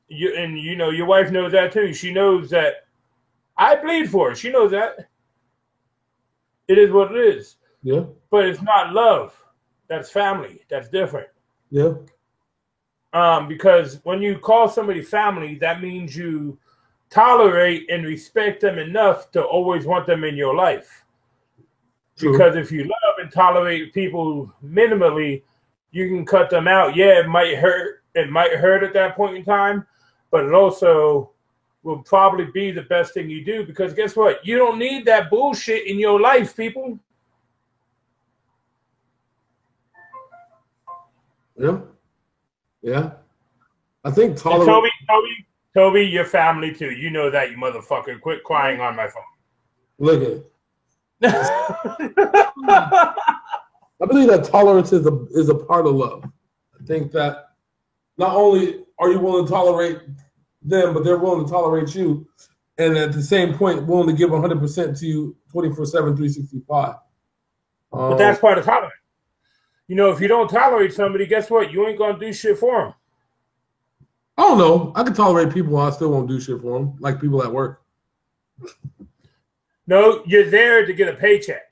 Speaker 1: Your wife knows that too. She knows that I bleed for her. She knows that. It is what it is.
Speaker 2: Yeah.
Speaker 1: But it's not love. That's family. That's different.
Speaker 2: Yeah.
Speaker 1: Because when you call somebody family, that means you tolerate and respect them enough to always want them in your life. True. Because if you love and tolerate people minimally, you can cut them out. Yeah, it might hurt. It might hurt at that point in time, but it also will probably be the best thing you do, because guess what? You don't need that bullshit in your life, people.
Speaker 2: Yeah. Yeah. I think
Speaker 1: Toby, your family too. You know that, you motherfucker. Quit crying on my phone.
Speaker 2: Look at it. I believe that tolerance is a part of love. I think that not only are you willing to tolerate them, but they're willing to tolerate you, and at the same point, willing to give 100% to you 24/7, 365.
Speaker 1: But that's part of tolerance. If you don't tolerate somebody, guess what? You ain't gonna do shit for them.
Speaker 2: I don't know. I can tolerate people, I still won't do shit for them, like people at work.
Speaker 1: No, you're there to get a paycheck.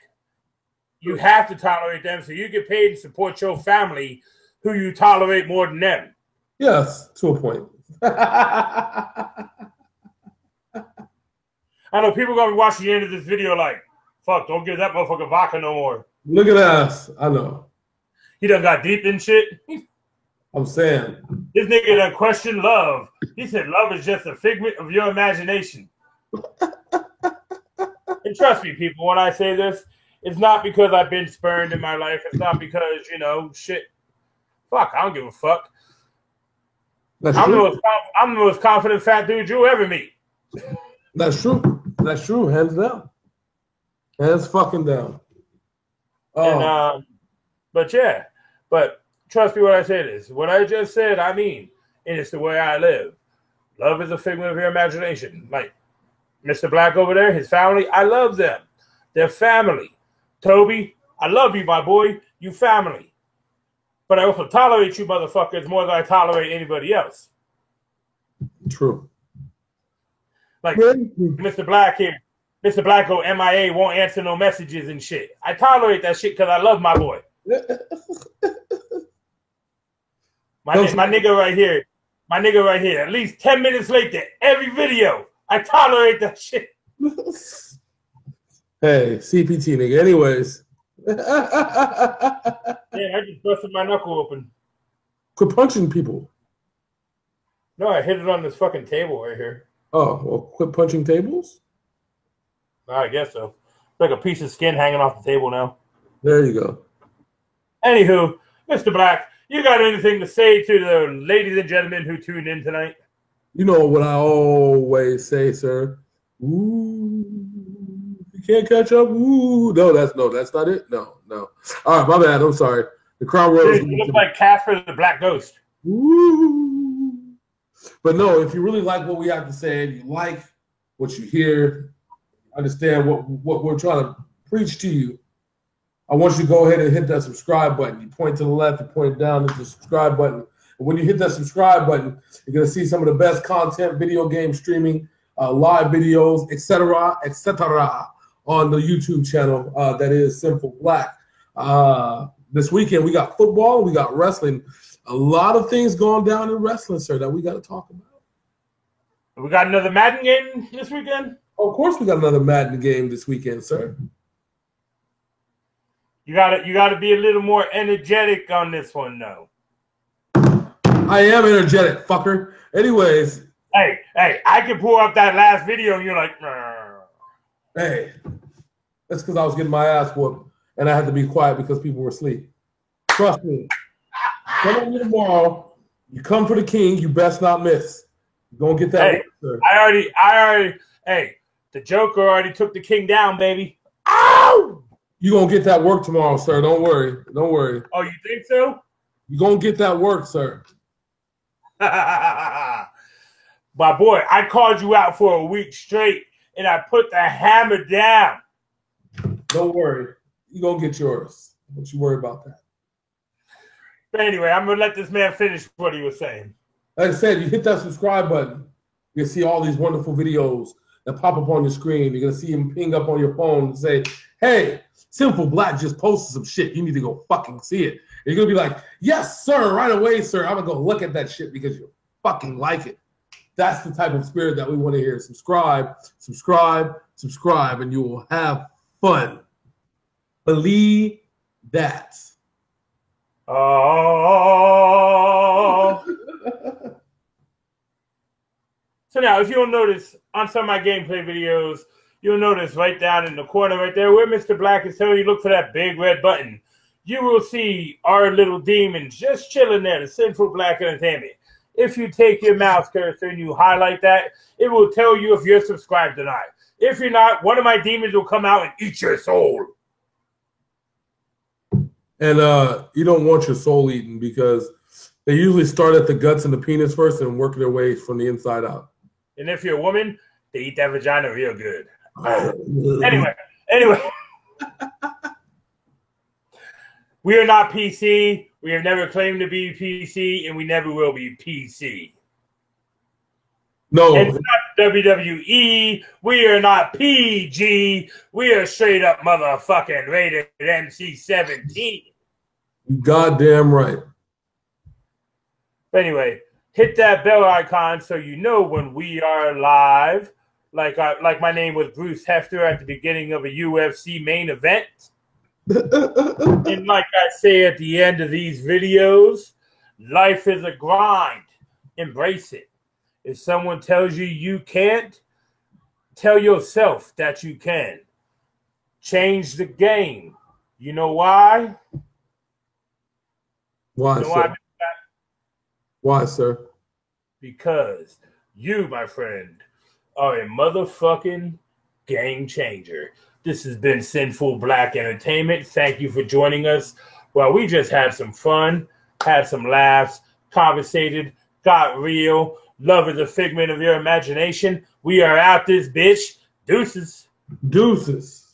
Speaker 1: You have to tolerate them so you get paid to support your family, who you tolerate more than them.
Speaker 2: Yes, to a point.
Speaker 1: I know people are going to be watching the end of this video like, fuck, don't give that motherfucker vodka no more.
Speaker 2: Look at us. I know.
Speaker 1: He done got deep in shit.
Speaker 2: I'm saying.
Speaker 1: This nigga done questioned love. He said love is just a figment of your imagination. And trust me, people, when I say this, it's not because I've been spurned in my life. It's not because, shit. Fuck, I don't give a fuck. I'm the most confident fat dude you'll ever meet.
Speaker 2: That's true. That's true. Hands down. Hands fucking down.
Speaker 1: Oh. But trust me when I say this. What I just said, I mean, and it's the way I live. Love is a figment of your imagination. Like Mr. Black over there, his family, I love them. They're family. Toby, I love you, my boy. You family. But I also tolerate you motherfuckers more than I tolerate anybody else.
Speaker 2: True.
Speaker 1: Like Mr. Black here. Mr. Black go MIA, won't answer no messages and shit. I tolerate that shit because I love my boy. My nigga right here. My nigga right here. At least 10 minutes late to every video. I tolerate that shit.
Speaker 2: Hey, CPT nigga. Anyways.
Speaker 1: Yeah, I just busted my knuckle open.
Speaker 2: Quit punching people.
Speaker 1: No, I hit it on this fucking table right here.
Speaker 2: Oh, well, quit punching tables?
Speaker 1: I guess so. It's like a piece of skin hanging off the table now.
Speaker 2: There you go.
Speaker 1: Anywho, Mr. Black, you got anything to say to the ladies and gentlemen who tuned in tonight?
Speaker 2: You know what I always say, sir. Ooh, you can't catch up. Ooh, no, that's not it. No. All right, my bad. I'm sorry. The Crown Royal.
Speaker 1: You look like Casper the Black Ghost.
Speaker 2: Ooh. But no, if you really like what we have to say, and you like what you hear, understand what we're trying to preach to you, I want you to go ahead and hit that subscribe button. You point to the left, you point down to the subscribe button. And when you hit that subscribe button, you're going to see some of the best content, video game streaming, live videos, etc., on the YouTube channel that is Sinful Black. This weekend, we got football, we got wrestling. A lot of things going down in wrestling, sir, that we got to talk about.
Speaker 1: We got another Madden game this weekend?
Speaker 2: Of course, we got another Madden game this weekend, sir.
Speaker 1: You gotta be a little more energetic on this one, though.
Speaker 2: I am energetic, fucker. Anyways.
Speaker 1: Hey, I can pull up that last video and you're like, nah.
Speaker 2: Hey, that's because I was getting my ass whooped and I had to be quiet because people were asleep. Trust me. Come on here tomorrow. You come for the king, you best not miss. You're going to get that.
Speaker 1: Hey, work, I already, the Joker already took the king down, baby. Ow!
Speaker 2: You're going to get that work tomorrow, sir. Don't worry.
Speaker 1: Oh, you think so?
Speaker 2: You're going to get that work, sir.
Speaker 1: My boy, I called you out for a week straight, and I put the hammer down.
Speaker 2: Don't worry. You're going to get yours. Don't you worry about that.
Speaker 1: But anyway, I'm going to let this man finish what he was saying.
Speaker 2: Like I said, you hit that subscribe button. You'll see all these wonderful videos that pop up on your screen. You're going to see them ping up on your phone and say, hey, Sinful Black just posted some shit. You need to go fucking see it. And you're going to be like, yes, sir, right away, sir. I'm going to go look at that shit because you fucking like it. That's the type of spirit that we want to hear. Subscribe, and you will have fun. Believe that.
Speaker 1: Oh. So now, if you'll notice on some of my gameplay videos, you'll notice right down in the corner right there where Mr. Black is telling you look for that big red button. You will see our little demons just chilling there, the Sinful Black Entertainment. If you take your mouse cursor and you highlight that, it will tell you if you're subscribed or not. If you're not, one of my demons will come out and eat your soul.
Speaker 2: And you don't want your soul eaten because they usually start at the guts and the penis first and work their way from the inside out.
Speaker 1: And if you're a woman, they eat that vagina real good. Anyway. We are not PC. We have never claimed to be PC, and we never will be PC.
Speaker 2: No.
Speaker 1: It's not WWE. We are not PG. We are straight up motherfucking rated MC-17.
Speaker 2: Goddamn right.
Speaker 1: But anyway, hit that bell icon so you know when we are live. Like my name was Bruce Hefter at the beginning of a UFC main event. And like I say at the end of these videos, life is a grind. Embrace it. If someone tells you you can't, tell yourself that you can. Change the game. You know why?
Speaker 2: Why, sir? Why, sir?
Speaker 1: Because you, my friend, are a motherfucking game changer. This has been Sinful Black Entertainment. Thank you for joining us. Well, we just had some fun, had some laughs, conversated, got real. Love is a figment of your imagination. We are out this bitch. Deuces.
Speaker 2: Deuces.